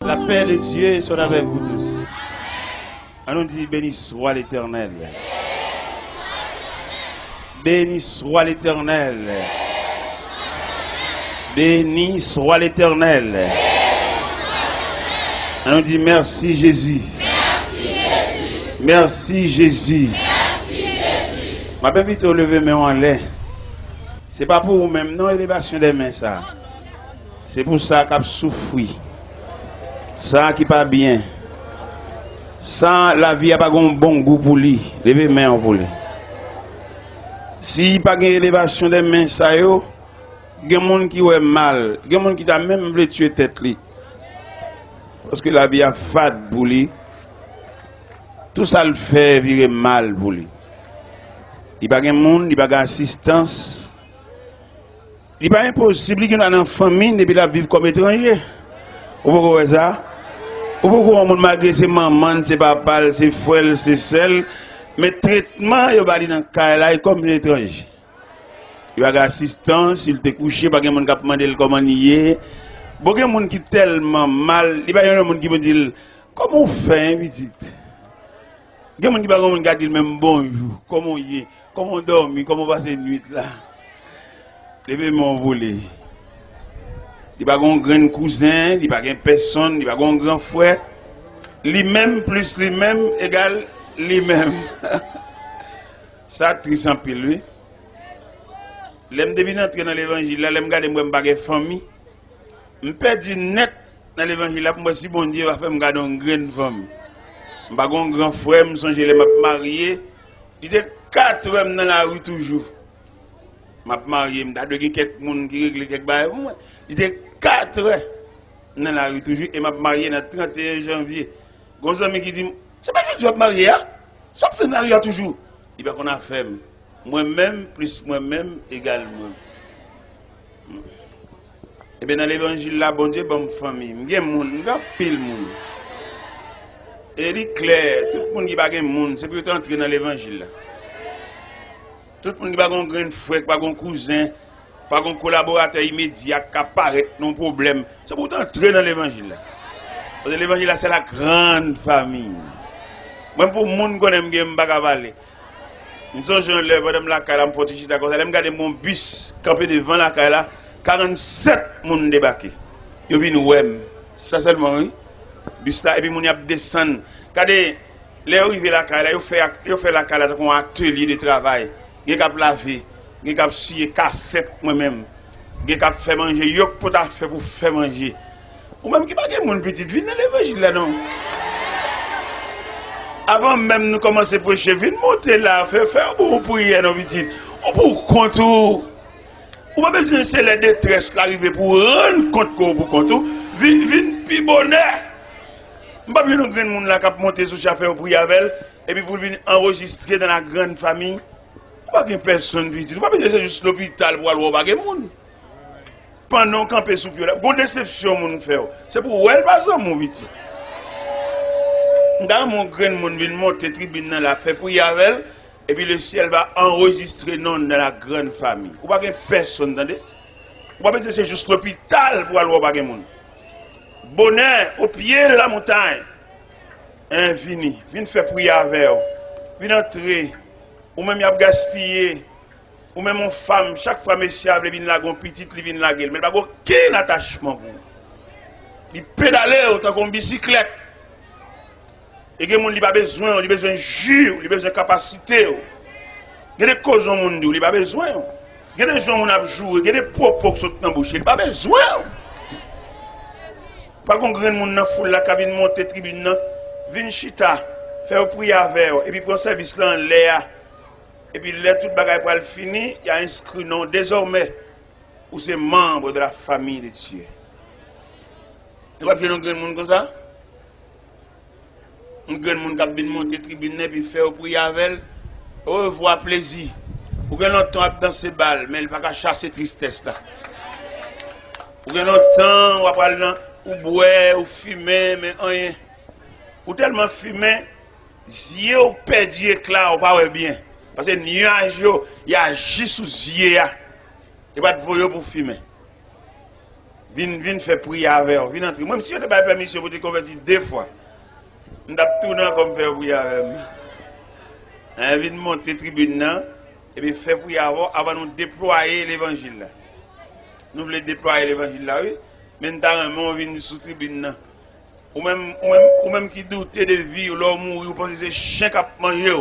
La paix de Dieu soit avec vous tous. On nous dit béni soit l'Éternel. Béni soit l'Éternel. Béni soit l'Éternel. On nous dit merci Jésus. Merci Jésus. Ma belle vite lever mes mains en l'air. C'est pas pour vous-même, non, élévation des mains ça. C'est pour ça qu'a souffri. Ça qui pas bien. Ça la vie a pas un bon goût pour lui. Levez main pour lui. Si pas une élévation des mains ça yo, il y a des gens qui ont mal, il y a des gens qui t'a même voulu tuer tête li. Parce que la vie a fade pour lui. Tout ça le fait virer mal pour lui. Il n'y a pas de monde, il n'y a pas d'assistance. Il n'est pas impossible qu'il y ait une famille et puis la vivre comme étranger. Vous pouvez ça? Vous pouvez malgré ses mamans, ses papas, ses frères, ses sœurs, mais le traitement, il va aller dans le cas comme étranger. Il n'y a pas d'assistance, il te couché, il n'y a pas de monde qui a demandé comment il est. Il y a des gens qui sont tellement mal, il y a des gens qui me disent comment on fait une visite? Il y a des gens qui disent même bonjour, comment il est, comment on dort, comment on passe la nuit là. Levez-moi volé. Il n'y a pas de grand cousin, il n'y a pas de personne, il n'y a pas de grand frère. Lui-même plus lui-même égale lui-même. Ça triste en pile, lui. L'aime devine entrer dans l'évangile, là, l'aime garder moi pas famille. Je perds net dans l'évangile là pour moi si bon Dieu va faire me garder une grande famille. Je pas un grand frère, me songe les m'a marié. Il était 4 ans dans la rue toujours. Je suis marié, je suis quelques gens qui règlent quelques bails. Il était 4 ans dans la rue toujours et je suis marié le 31 janvier. Il y a un ami qui dit, c'est pas que je suis marié, ça fait marié toujours. Il dit qu'on a fait. Moi-même plus moi-même égale moi. Et bien dans l'évangile là, bon Dieu, bonne famille. Il y a des gens, il y a pile de monde. Et il est clair, tout le monde qui n'a pas de monde, c'est pour entrer dans l'évangile là. Tout le monde qui n'a pas de grand frère, pas de cousin, pas de collaborateur immédiat qui apparaît non problème. C'est pour entrer dans l'évangile là. Parce que l'évangile là, c'est la grande famille. Même pour les gens qui connaissent, je ne sais pas parler. Nous sommes jeunes, madame la Kala, je suis d'accord. Je regarde mon bus campé devant la Kala, 47 personnes débarquées. Ils viennent ouais, ça seulement oui. Bus là et puis mon y a descendre. Regardez, les arrivés la Kala, ils fait la Kala comme un atelier de travail. Ils cap laver, ils cap scier cassette moi-même. Ils cap faire manger, ils pour faire manger. Ou même qui pas de mon petite vie dans l'évangile là non. Avant même nous commencer à prêcher, venez monter là, faire pour prier nos petites. Ou pour compte ou pas besoin de la détresse qui arrive pour rendre compte pour compte. Vine pi bonheur. Pas besoin de grand monde là qui monter sur chauffeur pour prier avec et puis pour venir enregistrer dans la grande famille. Pas de personne visite. Pas besoin de juste l'hôpital pour aller voir pas de monde. Pendant camper sous pied là, bonne déception mon faire. C'est pour elle pas ça mon petit. Dans mon grand monde vient monter tribune dans la fait prier avec et puis le ciel va enregistrer non dans la grande famille. Ou pas de personne attendez. Ou pas besoin c'est juste l'hôpital pour aller voir pas de monde. Bonheur au pied de la montagne. Infini. Viens faire prier avec vous. Viens entrer. Ou même y a gaspillé. Ou même une femme, chaque fois monsieur vient là, une petite, il vient là, mais il n'y a pas aucun attachement pour vous. Il pédale autant qu'une bicyclette. Et il n'y a pas besoin, il a besoin de jus, il a besoin de capacité. Il y a des causes au monde, il n'y a pas besoin. Il y a des gens qui ont joué, il y a des propos qui sont dans la bouche, il n'y a pas besoin. Pas qu'on grand monde dans la foule là, qui vient monter tribune, vient chita, faire prier avec eux, et puis prendre service là en l'air. Et puis là, tout le bagage pour le fini, il y a inscrit non désormais, où c'est membre de la famille de Dieu. Il n'y a pas de grand monde comme ça? Un grand monde qui vient monter tribune, et puis faire prier avec eux, au revoir, plaisir. Ou bien longtemps dans ces balles, mais il ne va pas chasser tristesse là. Ou bien longtemps, on va parler ou boire, ou fumer, mais rien. Ou tellement fumer, yeux ou perdu éclat, ou pas bien. Parce que nuage, il y a juste sous yeux. Il n'y a pas de voyou pour fumer. Vin faire prière avec vous. Vin entrer. Même si on n'a pas permission pour te convertir 2 fois. On a tourné comme faire prière avec vous. Vin monter tribune là et puis faire prière avant nous déployer l'évangile là. Nous voulons déployer l'évangile là, oui. Mais nous avons venu sous tribune là. Ou même qui doutent de vie ou l'homme mourir, ou pensez que c'est chien qui a mangé.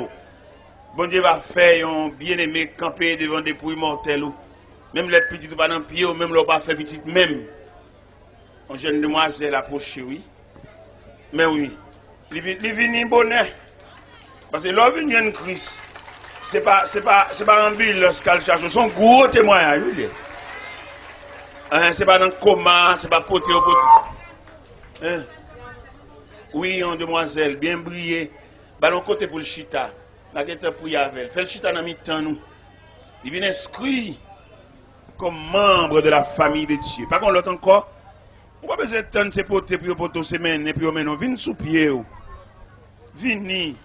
Bon Dieu va faire un bien-aimé camper devant des pouilles mortelles. Même les petits pas dans le pied, ou même leur pas fait petit même. Un jeune demoiselle approché, oui. Mais oui, il vient bonheur. Parce que l'homme vient de Christ. C'est pas un ambulance qu'elle cherche, c'est un gros témoignage. C'est pas dans le coma, c'est pas poté au poté. Oui, une demoiselle, bien brillée. Ballon côté pour le chita. La guette pour y avec. Fait le chita dans mi-temps nous. Il vient inscrit comme membre de la famille de Dieu. Par contre, l'autre encore, on va besoin de temps de poter pour poter semaine et puis on vient sous pied. Vini.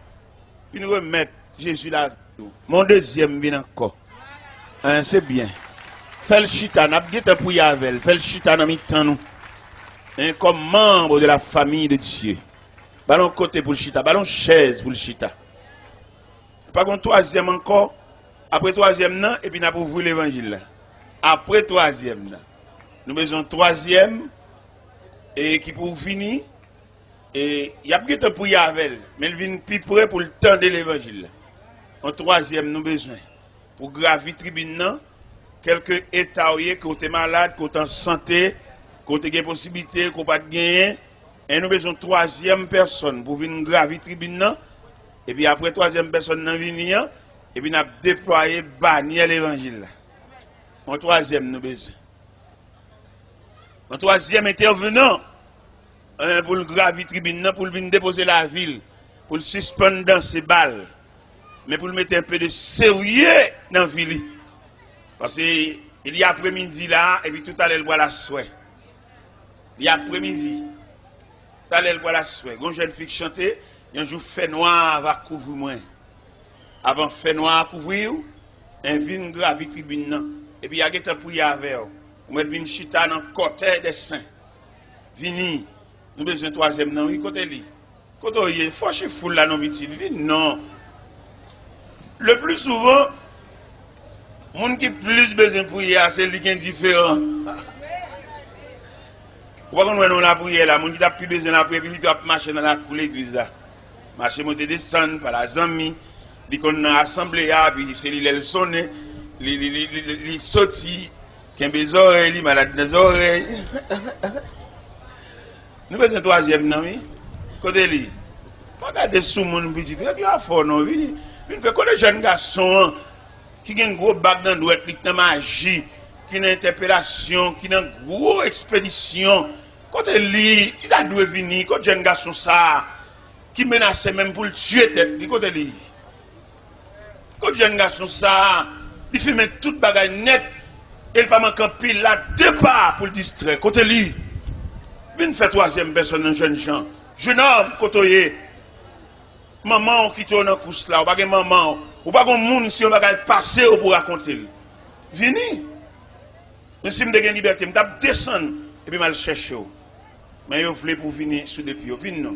Vini remettre Jésus là. Mon deuxième vient encore. C'est bien. Fait le chita, n'a pas pour y avec. Fait le chita dans mi-temps nous. Comme membre de la famille de Dieu. Ballon côté pour le chita, ballon chaise pour le chita. Par contre, troisième encore, après troisième, non, et puis nous avons ouvert l'évangile. Après troisième, nous besoin troisième, et qui pour finir, et il y a peut-être pour y avec, mais il vient plus près pour le temps de l'évangile. En troisième, nous besoin, pour gravir tribune, quelques états où tu es malade, que tu es en santé, que tu as des possibilités, que tu n'as pas de gain. Et nous besoin de troisième personne pour venir gravir tribune. Et puis après troisième personne nous venir et puis nous avons déployé bannière l'évangile. En troisième nous besoin. En troisième intervenant pour le gravir tribune, pour venir déposer la ville, pour le suspendre dans ses balles, mais pour le mettre un peu de sérieux dans la ville. Parce qu'il y a après-midi là, et puis tout à l'heure il boit la soie. Il y a après-midi. Tout à l'heure il boit la soie. Une jeune fille chanter. Un jour, fait noir va couvrir moi. Avant fait noir couvrir, un vin gravi tribune. Et puis, il y a quelqu'un pour y avec. On met vin chita dans le côté des saints. Vini. Nous besoin de troisième nom. Oui, côté lui. Côté il faut que je foule là, non, petit. Non. Le plus souvent, les gens qui ont plus besoin de prier, c'est lui qui est différent. Pourquoi nous avons la prière là? Les gens qui ont plus besoin de la prière, ils doivent marcher dans la cour de l'église là. Marcher, monter, descendre par la zami, ils qu'on a assemblé, puis c'est les sonner, les sortis, qui ont des oreilles, les malades des oreilles. Nous faisons un troisième, non, oui? Côté lui. Regardez sous mon petit, très bien fort, non, oui? Il fait que les jeunes garçons qui ont un gros bac dans le doigt, qui ont magie, qui ont une interpellation, qui ont une grosse expédition. Côté lui, il a dû venir, quand les jeunes garçons ça. Qui menaçait même pour le tuer tête, du côté lui. Quand le jeune garçon ça, il fait mettre toute bagaille net, et il pas manquer pile là, 2 pas pour le distraire. Côté lui, il fait troisième personne, un jeune gens. Jeune homme, côté maman qui tourne en course là, ou pas de maman, ou pas de monde si on va passer pour raconter. Vini. Mais si je me donne liberté, je vais descendre, et puis je vais chercher. Mais je voulais pour venir sous des pieds. Vini non.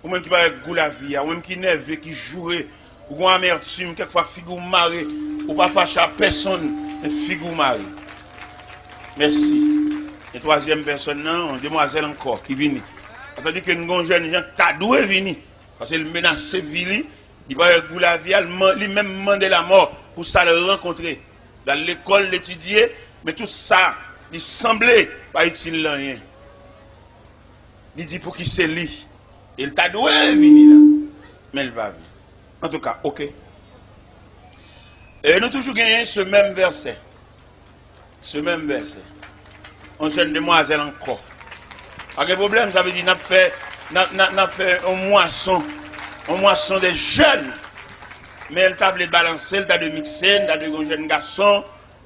Ou même qui va avec goût la vie, ou même qui nerveux, qui jouait, ou qui a amertume, quelquefois figure marée, ou pas fâché à personne, mais figure marée. Merci. Et troisième personne, non, une demoiselle encore, qui vient. C'est-à-dire que nous avons jeune gens qui ont doué venir. Parce qu'il menace Vili, il va avec goût la vie, il même demandé la mort pour ça le rencontrer. Dans l'école, l'étudier, mais tout ça, il semblait pas utile rien. Il dit pour qui c'est lui. Il t'a doué venir là. Mais il va venir. En tout cas, ok. Et nous toujours gagné ce même verset. Ce même verset. On jeune demoiselle encore. Pas de problème, ça veut dire n'a fait un moisson des jeunes. Mais elle t'a de balancer, elle t'a de mixer, elle t'a de jeunes garçons,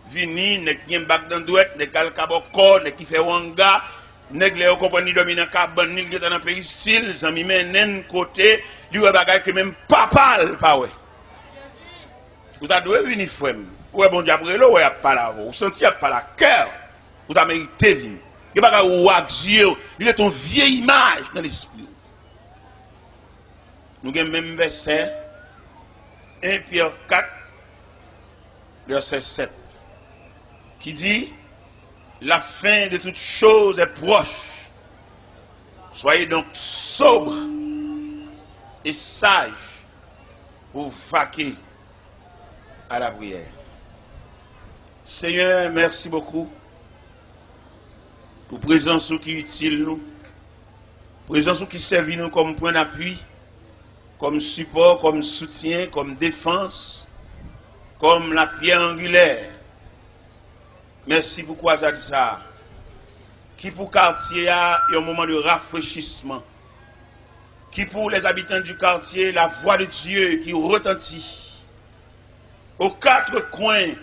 vini, ne qui bac dans douette, ne calcaboko, ne qui fait wanga. Nèg les compagnie dominant cabane ni qui dans péristyle zami menen côté lui bagay que même papa pas ouais ou t'a doué uniforme ouais bon diable là ouais pas là ou senti pas la cœur Ou t'as mérité vivre. Il n'y a pas de Dieu. Il est ton vieille image dans l'esprit. Nous avons même verset 1 Pierre 4, verset 7, qui dit la fin de toutes choses est proche. Soyez donc sobres et sages pour vaquer à la prière. Seigneur, merci beaucoup pour présence qui est utile nous, présence qui servit nous comme point d'appui, comme support, comme soutien, comme défense, comme la pierre angulaire. Merci pour Kwazadza, qui pour quartier a un moment de rafraîchissement, qui pour les habitants du quartier, la voix de Dieu qui retentit. Aux quatre coins,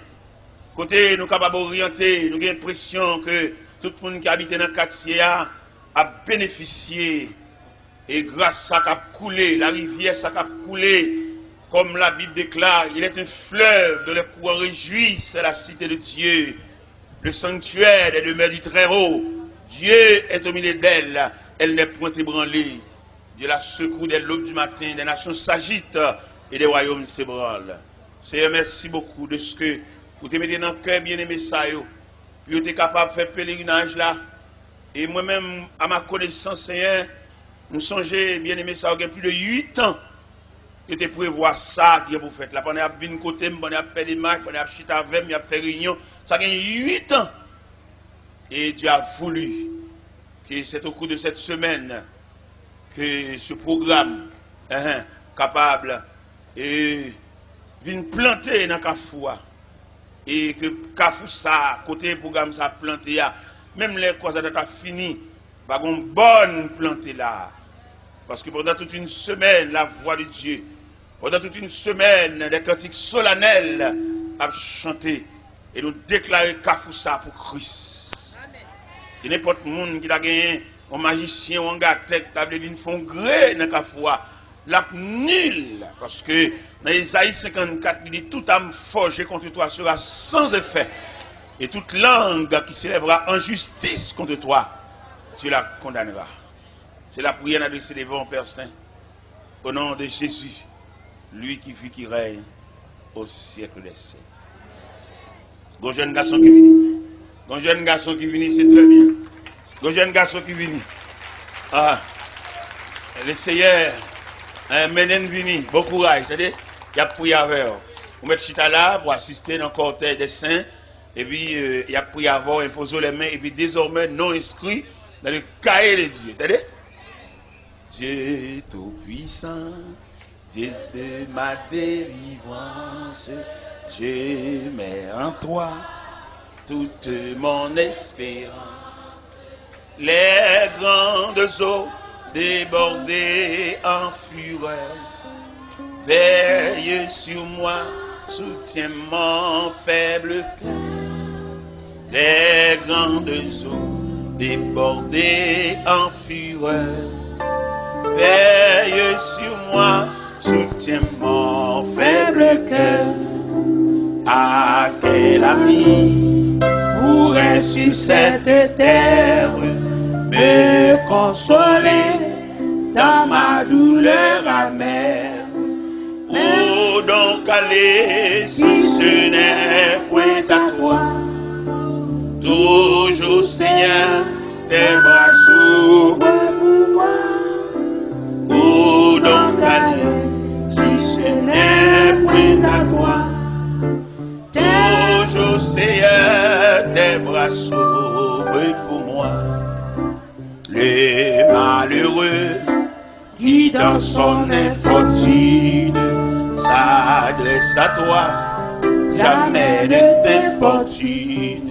côté nous capables d'orienter, nous avons l'impression que tout le monde qui habite dans le quartier a bénéficié. Et grâce à ça qu'a coulé, la rivière ça qu'a coulé, comme la Bible déclare, il est un fleuve dont les courants réjouissent la cité de Dieu, le sanctuaire des demeures du Très-Haut. Dieu est au milieu d'elle, elle n'est point ébranlée. Dieu la secoue dès l'aube du matin, des nations s'agitent et des royaumes s'ébranlent. Seigneur, merci beaucoup de ce que vous te mettez dans le cœur bien-aimé ça, puis vous êtes capable de faire pèlerinage là. Et moi-même, à ma connaissance, Seigneur, nous songeons, bien aimé, ça a plus de 8 ans que tu prévois ça que vous faites. Là, pendant que vous côté, pendant que vous fait des marques, pendant que vous chita avec, vous fait réunion, ça a 8 ans. Et Dieu a voulu que c'est au cours de cette semaine que ce programme capable et vienne planter dans Kafoua. Et que Kafou ça, côté programme ça planté, même les causes a fini. Pas une bonne plantée là. Parce que pendant toute une semaine, la voix de Dieu, pendant toute une semaine, des cantiques solennels à chanter et nous déclarer Kafoussa pour Christ. Et n'importe qui qui a gagné, un magicien ou un gars tête, qui font gré dans Kafoua, la nul. Parce que dans Isaïe 54, il dit toute âme forgée contre toi sera sans effet. Et toute langue qui s'élèvera en justice contre toi, tu la condamneras. C'est la prière adressée devant Père Saint. Au nom de Jésus, lui qui vit, qui règne au siècle des siècles. Un jeune garçon qui vient. Un jeune garçon qui vient, c'est très bien. Un jeune garçon qui vient. Ah, le Seigneur, menen vini, bon courage. C'est-à-dire, il y a prié avec. Vous mettez chita là pour assister dans le cortège des saints. Et puis, il y a prié avant, imposé les mains. Et puis, désormais, non inscrit dans le cahier de Dieu. C'est-à-dire, Dieu tout-puissant, Dieu de ma délivrance, je mets en toi toute mon espérance. Les grandes eaux débordées en fureur, veille sur moi, soutiens mon faible cœur. Les grandes eaux débordées en fureur, veille sur moi, soutiens mon faible cœur. À quel ami pourrait sur cette terre me consoler dans ma douleur amère? Où donc aller si ce n'est point à toi? Toujours Seigneur, tes bras s'ouvrent pour moi. Où donc aller si ce n'est point à toi? Toujours Seigneur, tes bras s'ouvrent pour moi. Le malheureux qui dans son infortune s'adresse à toi, jamais ne t'importune.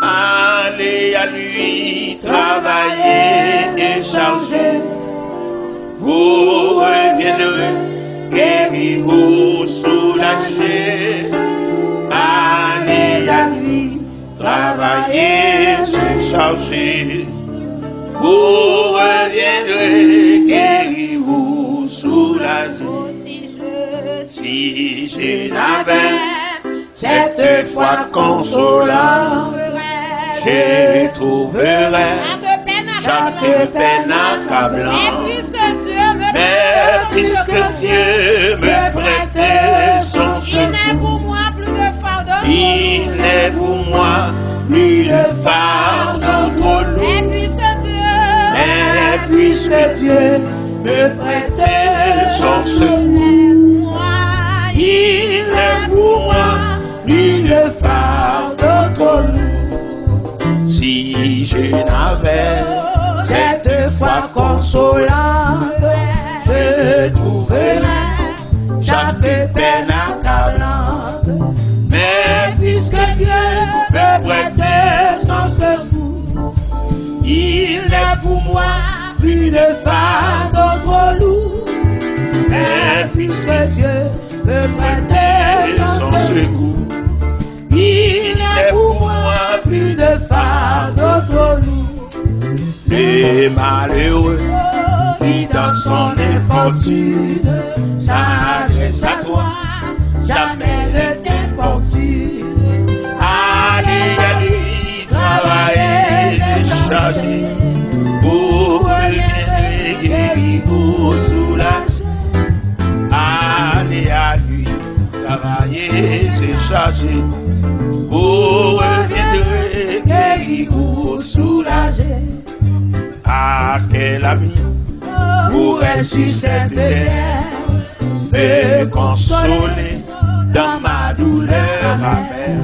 Allez à lui travailler et charger, vous reviendrez guéri ou soulagé. Allez à lui travailler, se charger, vous reviendrez guéri ou soulagé. Si je n'avais cette foi consolante, je trouverai chaque peine accablante. Mais puisque Dieu me prêtait son secours, il n'est pour moi plus de fardeau trop lourd. Mais puisque Dieu me prêtait son secours, il n'est pour moi plus de fardeau trop lourd. Si je n'avais cette foi consolante, je trouverais chaque peine accablante. Mais puisque Dieu me prêtait son secours, il est pour moi plus de fardeau trop lourd. Mais puisque Dieu me prêtait son secours, il est pour moi plus de fardeau trop lourd. Les malheureux qui dans son infortune s'adresse à toi, jamais ne t'importune. Allez, allez, travaillez, déchargez, pour reviendrez, guérir, vous soulager. Allez à lui, travaillez, déchargez, pour reviendrez, guérir, vous soulager. À quel ami pourrait sur cette terre me consoler dans ma douleur amère?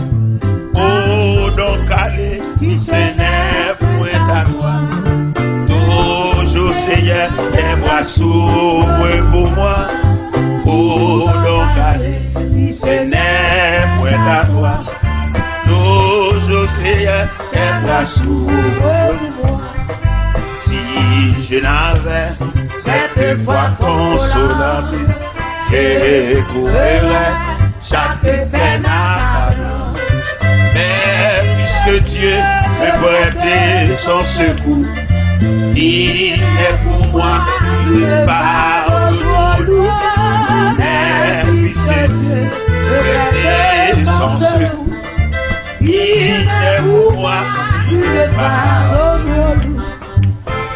Oh, donc allez, si ce n'est point à toi, toujours Seigneur, tes bras s'ouvrent pour moi. Oh, donc allez, si ce n'est point à toi, toujours Seigneur, tes bras s'ouvrent pour moi. Si je n'avais cette foi consolante, je trouverais chaque peine accablante. Mais puisque Dieu me prêtait son secours, il est pour moi une fardeau trop lourd. Mais puisque Dieu me prêtait son secours, il est pour moi une fardeau trop lourd.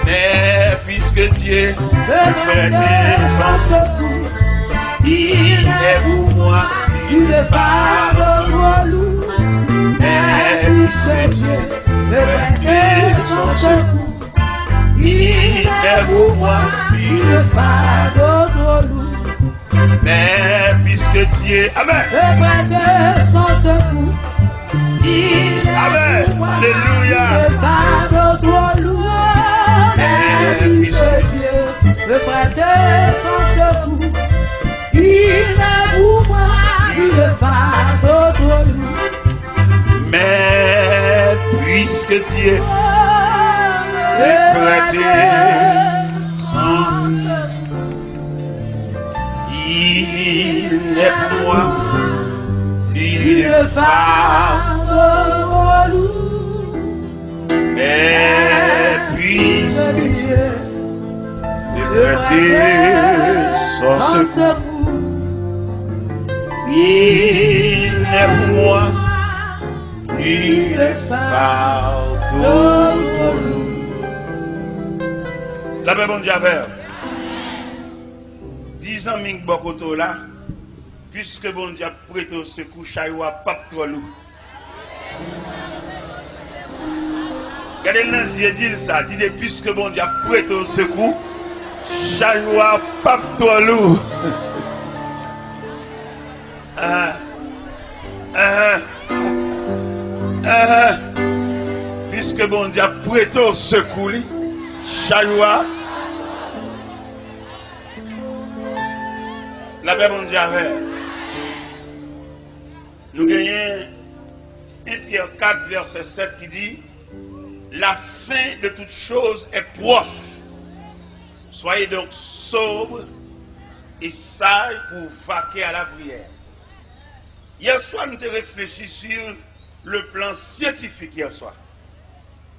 Mais puisque Dieu me prêtait son secours, il est pour moi une fardeau trop lourd. Mais puisque Dieu me prêtait son secours, il est pour moi une fardeau trop lourd. Mais puisque Dieu, amen, me prêtait son secours, il est pour moi une fardeau trop lourd. Mais puisque Dieu me prêtait son secours, il est pour moi une fardeau trop lourd. Mais puisque Dieu me prêtait son secours, il est pour moi une fardeau trop lourd. Mais puisque Dieu me prêtait son secours, il est pour moi une fardeau trop lourd. La paix, bon Dieu, 10 ans, Ming Bokoto là, puisque bon Dieu prête au secours, Chayoua, pas trop lourd. Regardez le Dieu dit ça, dit puisque bon Dieu prête au secours, Chayoua, pas trop lourd. Puisque bon Dieu prête au secours, Chayoua, la paix bon Dieu avec. Nous gagnons 1 Pierre 4, verset 7 qui dit: la fin de toute chose est proche. Soyez donc sobres et sages pour vaquer à la prière. Hier soir, nous avons réfléchi sur le plan scientifique hier soir.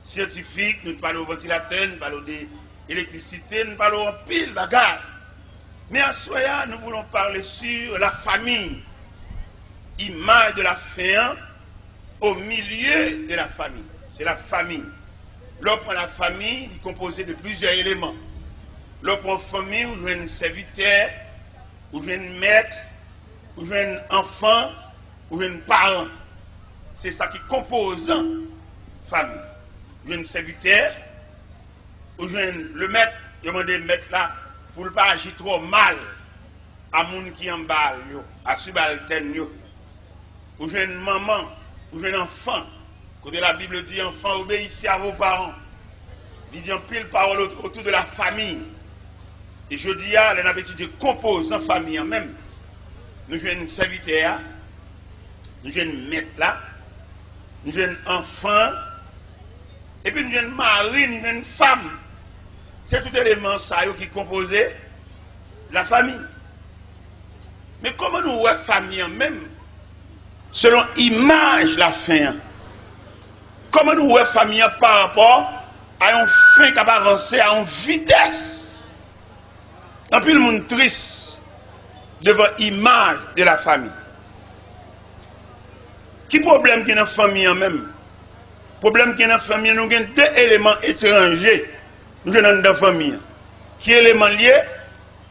Scientifique, nous parlons au ventilateur, nous parlons de l'électricité, nous parlons en pile bagarre. Mais à soir, nous voulons parler sur la famille. Image de la fin au milieu de la famille. c'est la famille. Lorsqu'on la famille, il est composé de plusieurs éléments. Lorsqu'on famille, où je un serviteur, où je un maître, où je un enfant, où je un parent. C'est ça qui compose la famille. Où je un serviteur, où je le maître, je demande le maître là, pour ne pas agir trop mal à moun qui en bas, à subalterne. Où je une maman, où je un enfant. Quand la Bible dit enfant, obéissez à vos parents. Il dit en pile parole autour de la famille. Et je dis à l'habitude de composer en famille en même. Nous jouons un serviteur, nous jouons un maître là, nous jouons un enfant, et puis nous jouons un mari, nous jouons une femme. C'est tout élément ça qui compose la famille. Mais comment nous voyons la famille en même? Selon l'image la fin. Comment nous voyons la famille par rapport à une fin qui va avancer à une vitesse? Un peu le monde triste devant l'image de la famille. Qui problème qui est dans la famille en même? Problème qui est dans la famille, nous avons deux éléments étrangers. Nous avons dans la famille. Qui est élément lié?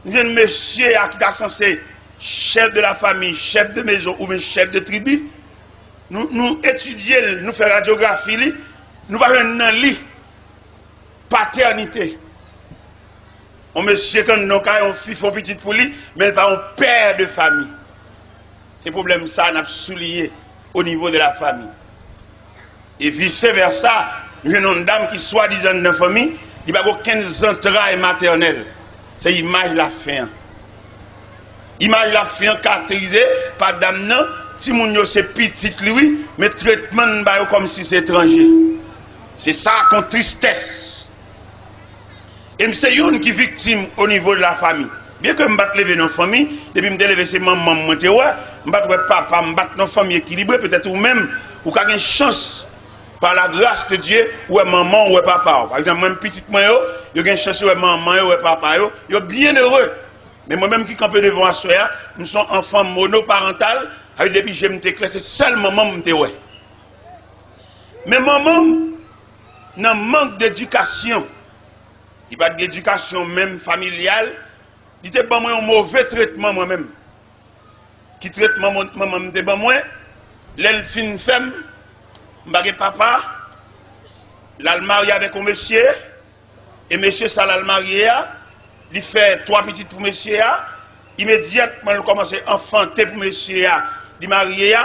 Nous avons un monsieur qui est censé chef de la famille, chef de maison ou même chef de tribu. Nous étudions, nous faisons radiographie, nous parlons dans lit paternité. On monsieur quand nous avons un fils, un petit pour lui, mais pas un père de famille. C'est problème ça, nous avons souligné au niveau de la famille. Et vice versa, nous avons une dame qui soi-disant dans la famille, il n'y a pas aucun entrailles maternelles. C'est l'image la fin. Image la fin caractérisée par dame non, si moun yo c'est petit lui, mais traitement ba yo comme si c'est étranger. C'est ça qu'on tristesse. Et c'est une qui est victime au niveau de la famille. Bien que je me lever dans la famille, depuis que je me lever c'est maman, je me papa, je me dans la famille équilibrée, peut-être ou même, ou qu'il y a une chance par la grâce de Dieu, ou maman ou papa. Par exemple, moi, petit moi, il y a une chance ou maman ou papa, il est bien heureux. Mais moi-même qui campe devant la soeur, nous sommes enfants monoparentaux, avec depuis que je me déclare, c'est seul maman qui me Mais maman, dans manque d'éducation, il n'y a pas d'éducation même familiale, il était pas moi un mauvais traitement moi-même. Qui traite maman m'était pas moi, l'elle fin femme, m'bagé papa, l'al marié avec un monsieur, et monsieur ça l'al marié, il fait 3 petites pour monsieur, immédiatement il commence à enfanter pour monsieur, il marié,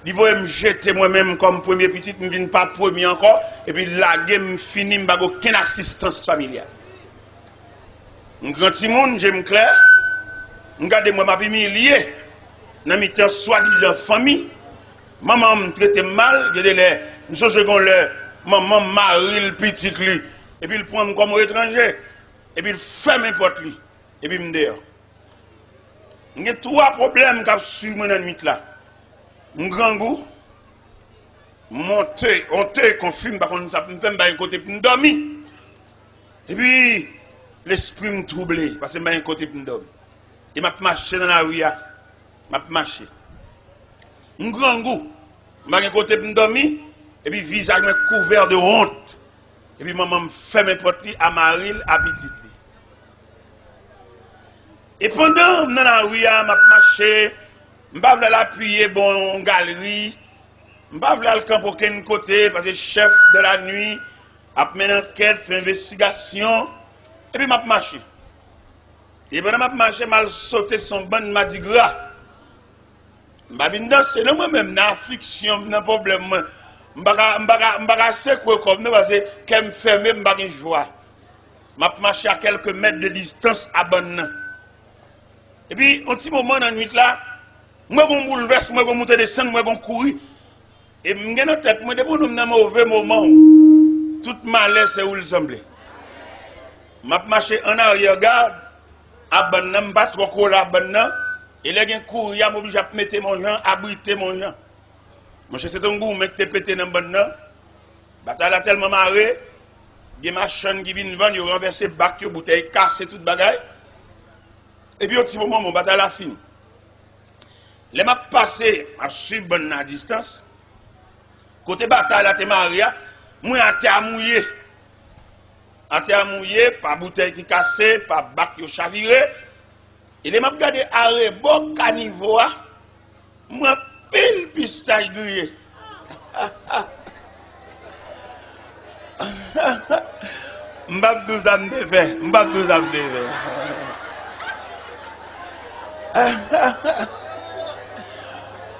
il va me jeter moi-même comme premier petit, je ne viens pas premier encore, et puis la game fini, je n'ai aucune assistance familiale. Un grand petit monde, j'aime clair. Regardez-moi, ma famille liée. Dans mes temps, soi-disant famille. Maman me traite mal. Regardez-les. Nous sommes le maman marie le petit lui. Et puis il prend comme étranger. Et puis il fait n'importe lui. Et puis il me dit. Il y a 3 problèmes qui sont sur moi dans la nuit là. Un grand goût. Monter, honte, confirme, par contre, ça me fait un côté pour me dormir. Et puis. L'esprit me troublé, parce que je suis un côté pour me dormir. Et je marché dans la rue, je marché. Un grand goût, je suis un côté pour me dormir, et puis le visage me couvert de honte. Et puis maman me fait mes potes à Maril, à petit. Et pendant dans la rue, je marché, je ne vais pas l'appuyer bon galerie, je ne vais pas le camp aucun côté, parce que le chef de la nuit a mené une enquête, fait une investigation. Et puis, je marché. Et pendant que je marché, je sauté son bon Mardi Gras. Je suis danser, moi-même, dans l'affliction, dans le problème. Je ne suis pas secoué comme nous, parce que quand je me ferme, je n'ai pas de joie. Je marché à quelques mètres de distance à bonne. Et puis, un petit moment dans la nuit là, moi, je bouleverse, moi, je monte descendre, moi, je courir. Et je me tête, moi, depuis que je suis dans un mauvais moment, tout malaise, c'est où il semblait. Je marché en arrière-garde, à Banna, je ne pas trop coller à Banna, et là, je cours, je m'oblige à mettre mon gens, à abriter mon gens. Mon cher, c'est un goût, je suis pété dans Banna. La bataille a tellement marré, il y a des machines qui viennent vendre, ils ont renversé le bac, les bouteilles cassées, tout le bagage. Et puis, au petit moment, mon bataille a fini. Les m'a passé à suivre Banna à distance. Côté bataille, là, t'es marié, Moi à terre mouillé. À terre mouillé, pas bouteille qui cassée, pas bac qui chaviré. Et les m'a regardé arrêt bon caniveau, moi pile pistache grillé. M'bap 12 ans de fait, m'bap 12 ans de fait.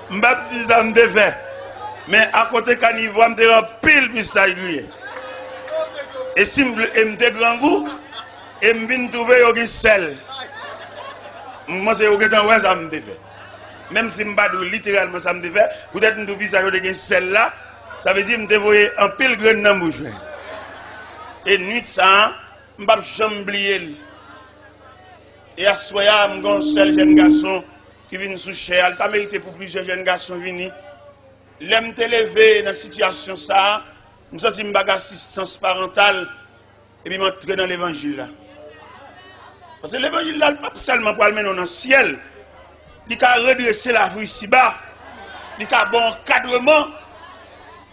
M'bap 10 ans de fait. Mais à côté caniveau, m'te pile pistache grillé. Et si m'te grand goût, et m'vin trouver yon sel. Moi c'est autant ouais ça me fait. Même si m'pas littéralement ça me fait, peut-être m'te puis ça yon de sel là, ça veut dire m'te voyer un pile grain dans bouche. Et nuit ça, m'pas jamais oublier. Et à soya m'gon seul jeune garçon qui vient sous cher, il t'a mérité pour plusieurs jeunes garçons venir. L'aime te lever dans situation ça, me senti m'bag assistance parentale et puis m'entrer dans l'évangile là. Parce que l'évangile là, pas seulement pour aller dans le ciel, il a redresser la vie ici-bas, il a bon encadrement.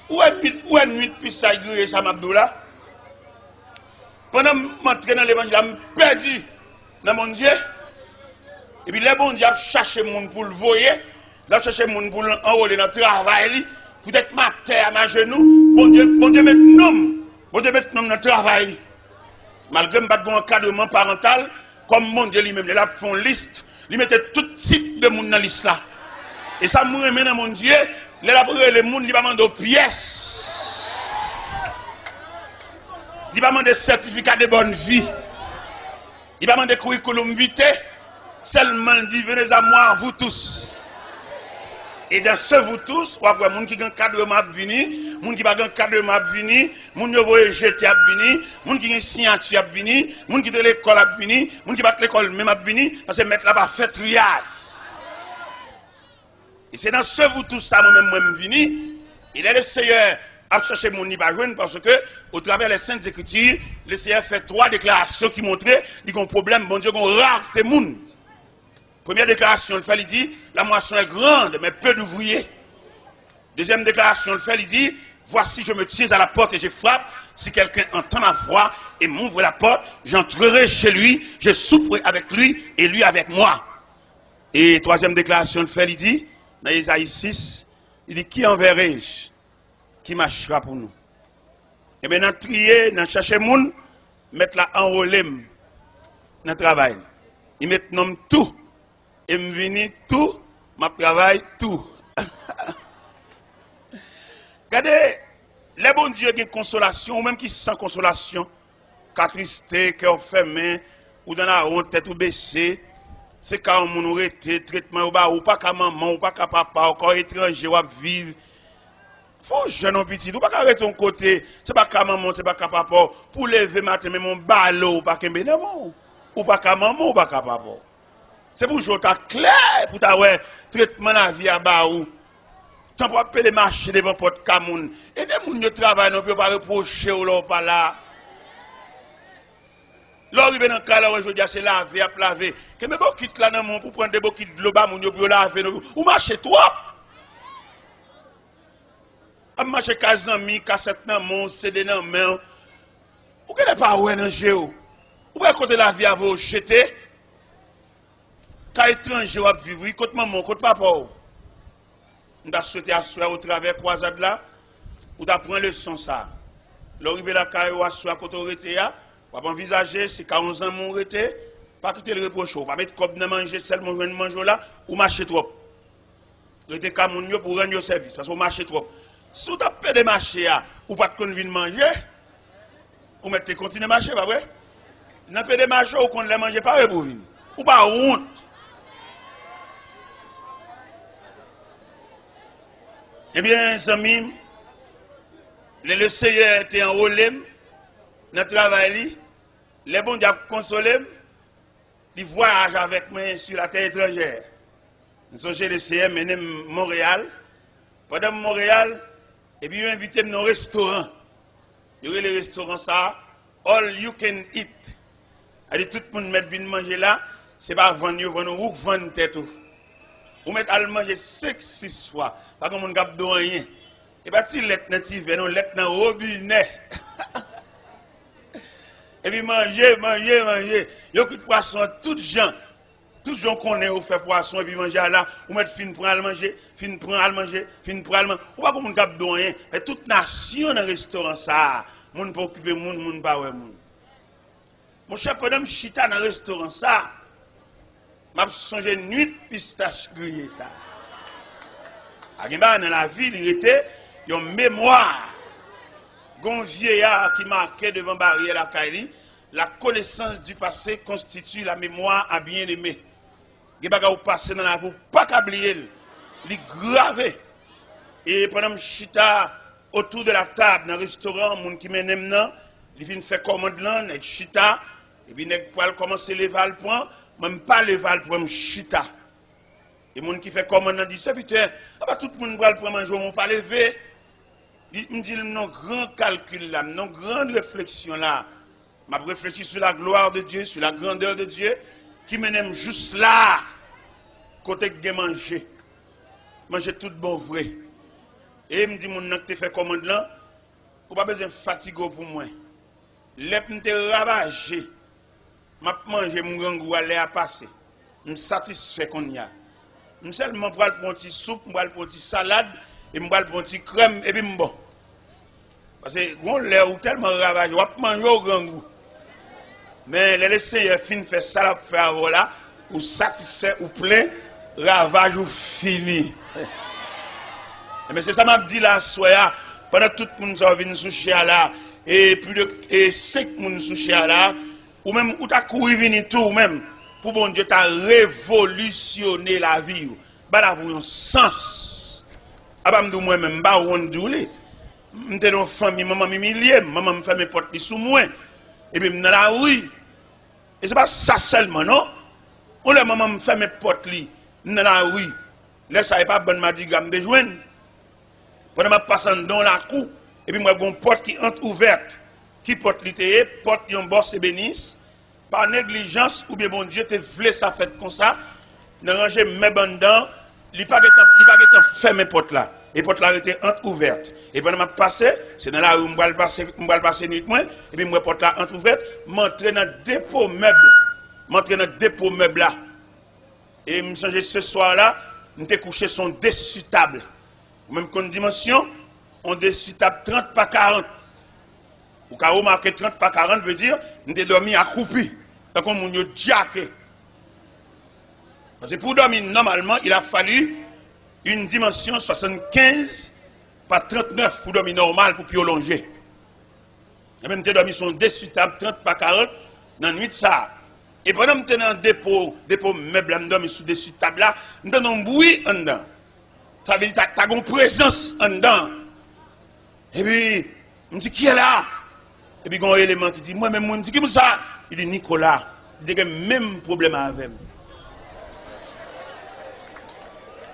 Où est nuit puis ça gré ça m'abdoula. Pendant que je m'entraîne dans l'évangile, je me perdu dans mon Dieu. Et puis les bons dieux cherchent les gens pour le voyer, là cherchent les gens pour l'enrôler dans le travail, peut-être ma terre, ma genou. Bon Dieu met nom dans le travail. Malgré que je n'ai pas d'encadrement parental, comme mon Dieu lui-même, il a fait une liste, il mettait tout type de monde dans la liste là. Et ça me remet dans mon Dieu, il a pris les gens, il va demander pièces. Il va demander certificat de bonne vie. Il va demander curriculum vitae. Seulement il dit, venez à moi, vous tous. Et dans ce vous tous, on voit les gens qui ont un cadre à venir, les gens qui n'ont pas un cadre à venir, les gens qui ont jeté à venir, les gens qui ont une signature à venir, les gens qui ont l'école à venir, les gens qui n'ont pas l'école même à venir, parce que mettre là-bas fait triage. Et c'est dans ce vous tous, ça, moi-même, venir. Il est le Seigneur à chercher mon Ibajouen parce que, au travers des Saintes Écritures, le Seigneur fait 3 déclarations qui montraient qu'il y a un problème, bon Dieu, qu'on rare des gens. Première déclaration, le fait, il dit, la moisson est grande, mais peu d'ouvriers. Deuxième déclaration, le fait, il dit, voici, je me tiens à la porte et je frappe. Si quelqu'un entend ma voix et m'ouvre la porte, j'entrerai chez lui, je souperai avec lui et lui avec moi. Et troisième déclaration, le fait, il dit, dans Isaïe 6, il dit, qui enverrai-je? Qui marchera pour nous? Et bien, dans trier, dans chercher moun, mettre la enrôler dans le travail. Il met nom tout. Et me venir tout, ma travail tout. Regardez, les bons dieux qui ont consolation, ou même qui sans consolation, qu'à tristé, cœur fermé, ou dans la honte, tête ou baissée, c'est quand on a été traitement ou pas qu'à maman, ou pas qu'à papa, ou quand étranger, ou à vivre. Faut jeune ou petit, ou pas qu'à arrêter ton côté, c'est pas qu'à maman, c'est pas qu'à papa, pour lever matin, mais mon ballot, ou pas qu'à maman, ou pas qu'à maman, ou pas qu'à papa. C'est pour jouer ta clair, pour ta ouais, traitement la vie à bas ou. Tu peux pas les marcher devant porte Camoun. Et des gens qui travaillent, ne peuvent pas reprocher ou là, pas là. L'arrivée dans le cas là, je dis, c'est laver, à laver. Que mes beaux quittes là dans mon pour prendre des beaux quittes de l'eau, pour laver, ou marcher trop. À marcher 15 amis, cassette dans mon, CD dans main. Ou qu'elle n'est pas ouais dans le jeu. Ou bien côté la vie à vous jeter. Quand étranger va vivre, côté maman, côté papa. On a souhaité asseoir au travers croisade là, ou d'apprendre le son ça. L'arrivée là, quand on asseoir côté arrêté là, on va envisager, c'est 40 ans mon arrêté, pas quitter le reproche, pas mettre comme de manger seulement de manger là, ou marcher trop. Arrêter comme on pour rendre au service, parce qu'on marche trop. Si vous avez de marcher là, ou pas de convient manger, ou mettez continuer à marcher, pas vrai? N'a pas de marcher, ou qu'on ne manger pas pour venir. Ou pas honte. Eh bien, amis, le Seigneur était enrôlé dans le travail, les bons diables consolés, ils voyagent avec moi sur la terre étrangère. Nous sommes chez le Seigneur, mené Montréal. Pendant Montréal, et puis ils ont invité dans un restaurant. Il y a le restaurant ça, all you can eat. Alors tout le monde met vient manger là, c'est pas vendre, ou vendre tête. Vous mettez à manger 5-6 fois. Pas comme on ne gagne rien. Et pas si lettre native, non, lettre dans robinet. Et puis manger. Yo coup de poisson, toutes gens connaissent ou fait poisson et puis manger là, ou mettre fin pour aller manger, fin pour aller manger. Ou pas comme on cap rien, mais toute nation dans restaurant ça, moun pas occuper moun pas ouais moun. Mon cher pendant chita dans restaurant ça, m'a songé nuit pistache grillé ça. Dans la ville, il était une mémoire. Gon vieillard qui marquait devant barrière la Kaili, la connaissance du passé constitue la mémoire à bien aimé. Gen baga ou passé dans la vie, pas oublier, li gravé. Et pendant chita autour de la table dans le restaurant, moun qui menem nan, li vinn faire commande là, nèg chita, et puis nèg poil commencer lever le point, même pas lever le point chita. Et moun qui fait commande nan dit serviteur, ah tout le monde va le prendre manger, on pas lever. Il me dit non grand calcul là, non grande réflexion là. M'a réfléchi sur la gloire de Dieu, sur la grandeur de Dieu, qui m'aime juste là, côté que manger. Manger tout bon vrai. Et il me dit mon nan te fait commande là, ou pas besoin fatiguer pour moi. L'ep m'te ravagé. M'a manger mon grand goût aller à passer. Me satisfait qu'on y a. Je seulement prendre un petit soupe, je prends un petit salade, et je prends un petit crème, et puis je bon. Parce que on l'air ou tellement ravagé, on mange au grand goût. Mais les Seigneur fin fait ça, la faire voilà, ou satisfait, ou plein, ravage ou fini. Mais c'est ça m'a dit là, soya, pendant tout le monde qui vient sous chien là, et plus de 5 personnes sous chien là, ou même, ou t'as couru venir tout, ou même, pour bon Dieu, t'as révolutionné la vie. Bah là, vous un sens. Ah bah, moi-même, bah, on dit, m'étais dans famille, maman m'humilier, maman me fait mes portes sous moi. Et puis, dans la rue. Et c'est pas ça seulement, non? On la maman me fait mes portes dans la rue. Là, ça n'est pas bonne madigamme de joindre. Pendant que je passe dans la cour, et puis, moi, j'ai une porte qui est ouverte. Qui porte l'ité, porte yon boss et bénisse. Par négligence, ou bien bon Dieu te voulait ça fait comme ça, ne ranger mes bandans, il pas fait mes portes là. Les portes là étaient ouvertes. Et pendant que je passe, c'est dans la rue où je vais passer nuit, et puis mes portes là ouvertes, m'entrer dans le dépôt meuble là. Et je me change ce soir là, je me couché sur un dessus table. Même qu'on dimension, on dessus table 30 par 40. Ou quand on marque 30 par 40 veut dire, je suis dormi accroupi. Tant qu'on m'a jacké. Parce que pour dormir normalement, il a fallu une dimension 75 par 39 pour dormir normal, pour prolonger. Et même je dormi sur dessus table 30 par 40 dans la nuit de ça. Et pendant que je suis dans le dépôt meuble, je dormi sur dessus table là, je suis dans un bruit en dedans. Ça veut dire que tu as une présence en dedans. Et puis, je me dis, qui est là? Et puis, il y a un élément qui dit, moi-même, je me dis, qui est ça? Il dit, Nicolas, il a le même problème avec moi.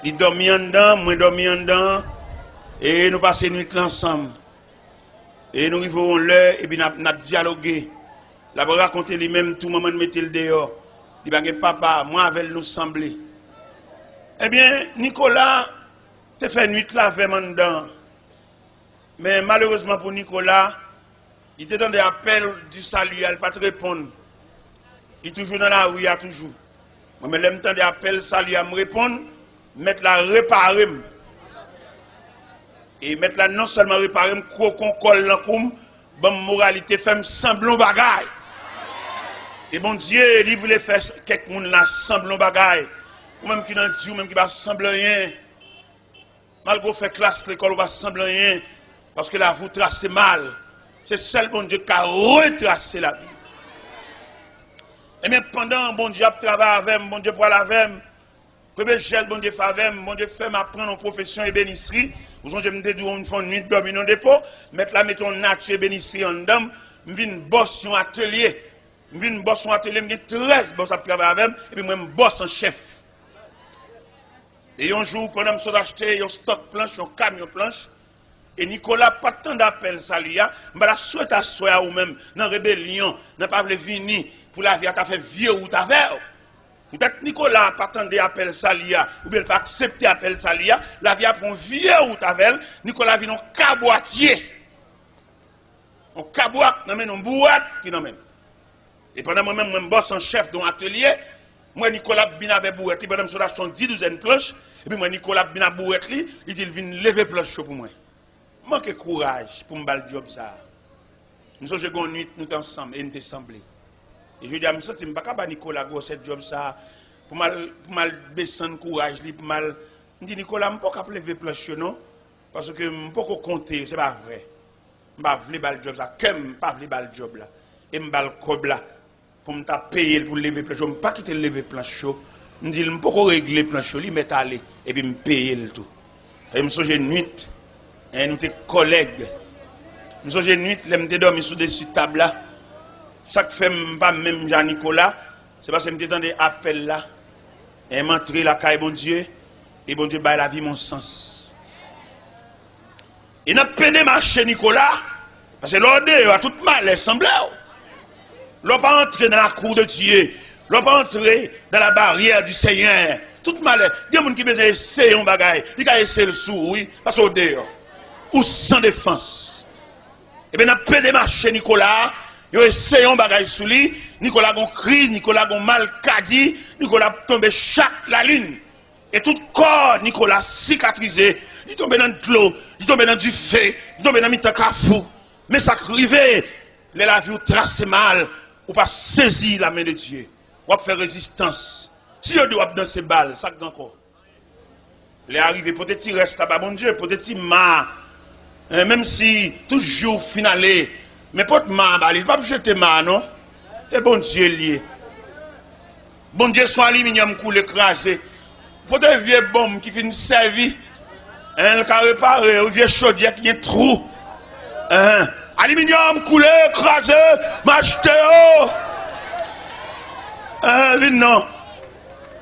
Il dormit en dedans, moi dormi en dedans, et nous passons la nuit ensemble. Et nous arrivons l'heure, et puis nous avons dialogué. Il a raconté lui-même, tout le monde mettait le dehors. Il a dit, papa, moi avec nous sembler. Eh bien, Nicolas, tu fait nuit là avec moi dedans. Mais malheureusement pour Nicolas, il était dans des appels du salut, il n'a pas te répondre. Il est toujours dans la rue, il a toujours. Moi, mais le temps des appels salut à me répondre, mettre la réparer. Et mettre la non seulement réparer, crocon colle dans koum, bon moralité, fait semblant bagaille. Et bon Dieu, il voulait faire quelques monde là semblant bagaille. Ou même qui n'en dit, ou même qui va sembler rien. Malgré fait classe l'école, ou va sembler rien. Parce que la vous tracez mal. C'est seul bon Dieu qui a retracé la vie. Et même pendant bon Dieu travaille avec moi, bon Dieu parle avec moi, premier gel bon Dieu fait avec moi, bon Dieu fait m'apprendre en profession et bénisserie. Vous avez dit on fait une nuit de dormir dans le dépôt, mettre la mettons nature et bénisserie en dedans, je viens boss sur atelier. Je viens boss sur atelier, je 13 boss à travailler avec moi, et puis moi je boss en chef. Et un jour, pendant que je acheté un stock planche, un camion planche, et Nicolas, pas tant d'appels, ça lui a, je la souhaite à soi ou même, dans la rébellion, n'a pas voulu venir pour la vie à fait vieux ou ta verre. Peut-être Nicolas pas attendre appel Salia, ou bien pas accepter appel Salia, la vie a pris un vieux route avec elle, Nicolas vient en caboitier. On caboite, non mais on boîte, qui non même. Et pendant moi-même, je bosse en chef d'un atelier, moi Nicolas bin avec bourrette, il pendant me acheter 10 douzaines planches, et puis moi Nicolas bin avec bourrette, il dit il vient lever planche pour moi. Manque courage pour me battre le job ça. Nous sommes une nuit, nous sommes ensemble et nous sommes semblés. Et je dis à me sentir, je ne peux pas Nicolas go cette job ça pour mal baisser le courage, pour mal. Je dis Nicolas, je ne peux pas lever planche non parce que je ne peux pas compter, c'est pas vrai. Je ne peux pas le job ça, comme je ne peux pas le job là. Et je ne peux pas le cob là pour me payer pour lever planche. Je ne peux pas quitter lever planche. Je dis je ne peux pas régler planche, je mettre aller et puis me payer le tout. Et je suis une nuit. Et nous sommes collègues. Nous sommes une nuit, nous sommes dormi sous des tables là. Ça que fait pas même Jean-Nicolas, c'est parce que je me des appels là. Et m'entrer la caille bon Dieu. Et bon Dieu baille la vie mon sens. Et n'a pas de marché Nicolas. Parce que l'ordre a tout mal semblé. L'on pas entrer dans la cour de Dieu. L'on pas entrer dans la barrière du Seigneur. Tout mal. Il y a des gens qui besoin essayer un bagage. Ils ont essayé le sou, oui. Parce que dehors. Ou sans défense. Et bien, on a pas de marché Nicolas. Ils ont essayé un bagage sous lui. Nicolas a crise, Nicolas a mal cadi. Nicolas a tombé chaque la ligne. Et tout corps, Nicolas cicatrisé. Il tombe dans de l'eau, il tombe dans du feu, il tombe dans le cafou. Mais ça arrive, la vie trace mal, ou pas saisir la main de Dieu. Ou faire résistance. Si on doit dans ces balles, ça encore. Les arrivés, peut-être il reste là-bas, bon Dieu, peut-être il m'a. Même si toujours finalé, mais pas de ma, il ne va pas jeter ma, non? Et bon Dieu lié. Bon Dieu, son aluminium coule écrasé. Faut des vieilles bombes qui finissent servir. Le cas réparé, ou vieux chaudière qui a un trou. Aluminium coulé, écrasé, m'acheter. Non.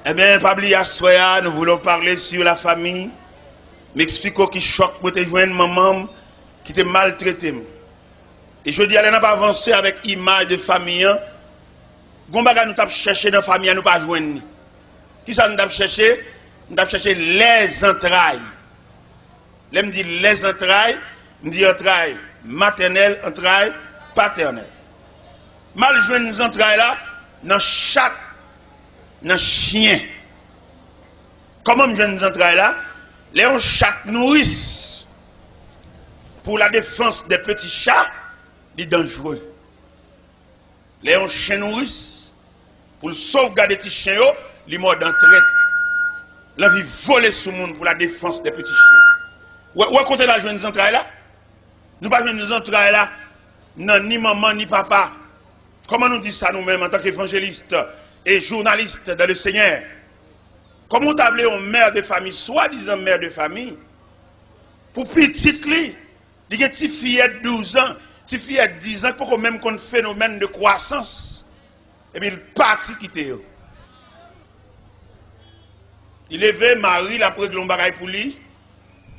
Eh bien, Pabli Assoya, nous voulons parler sur la famille. M'expliquer qui choque pour te joindre maman qui te maltraité. Et je dis, elle n'a pas avancé avec image de famille. Gombaga nous avons cherché dans la famille, nous pas joindre. Qui ça nous avons cherché? Nous avons cherché les entrailles. Là, me dit les entrailles, me dit entrailles maternelles, entrailles paternelles. Mal joindre les entrailles là, dans chaque, dans chien. Comment me joindre les entrailles là? Les chats nourrissent pour la défense des petits chats, c'est dangereux. Les chiens nourrissent pour sauvegarder les petits chiens, les morts d'entrée. L'envie voler sur le monde pour la défense des petits chiens. Où est côté la jeune entrailles là? Nous ne pouvons pas jouer entrailles là, non, ni maman ni papa. Comment nous disons ça nous-mêmes en tant qu'évangélistes et journalistes dans le Seigneur? Comment on appelé une mère de famille, soi-disant mère de famille, pour petite lui, il y a une petite fillette de 12 ans, une petite fillette de 10 ans, pour qu'on même qu'on phénomène de croissance, et puis il partit quitter. Il levé, Marie, la près de l'on pour lui,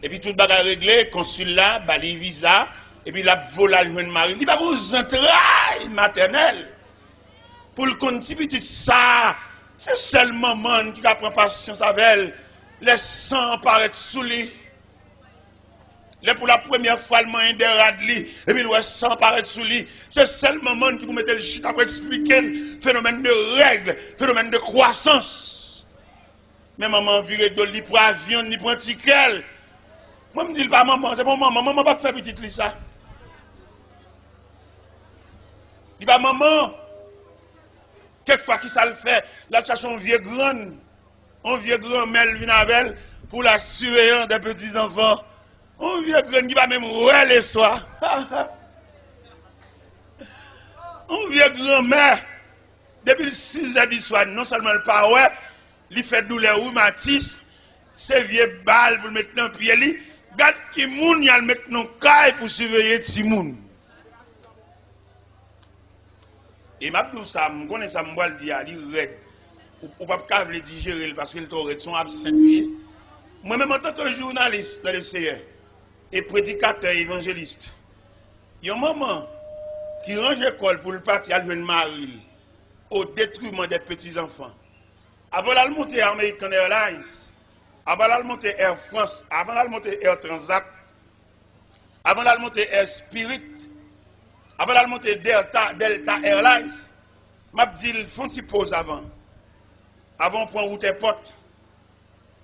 et puis tout le bagage réglé, consul là, bali visa, et puis la volé le jeune Marie. Il va vous entrailles maternelles, pour le compte petit ça. C'est seulement maman qui prend patience avec elle. Les sangs paraissent sous lui. Pour la première fois, le moyen de radli. Et puis le sang paraît sous lui. C'est seulement maman qui vous mette le chute pour expliquer le phénomène de règle, phénomène de croissance. Mais maman vire de lui pour avion, ni pour un ticket. Moi, je me dis pas maman, c'est mon maman. Maman va faire petit ça. Il va maman. Quelquefois, qui ça le fait? La cherche un vieux grand mère vient avec elle pour la surveillance des petits enfants. Un vieux grand qui va même rouler les soirs. Un vieux grand mère, depuis 6 heures du soir, non seulement le pas ouais, il fait douleur rhumatisme, c'est vieux balles pour le mettre dans le pied. Garde qui moun, il le mettre dans le caille pour surveiller petit moun. Et m'a dit ça, je connais ça, je vais dire, il est raide. Ou pas le digérer parce qu'il est son absent. Moi-même, en tant que journaliste dans le CR et prédicateur évangéliste, il y a un moment qui range l'école pour le parti à jouer Marie au détriment des petits-enfants. Avant de monter American Airlines, avant de monter Air France, avant de monter Air Transat, avant de monter Air Spirit, avant de monter Delta Airlines, m'a dit il faut une pause avant. Avant de prendre route porte.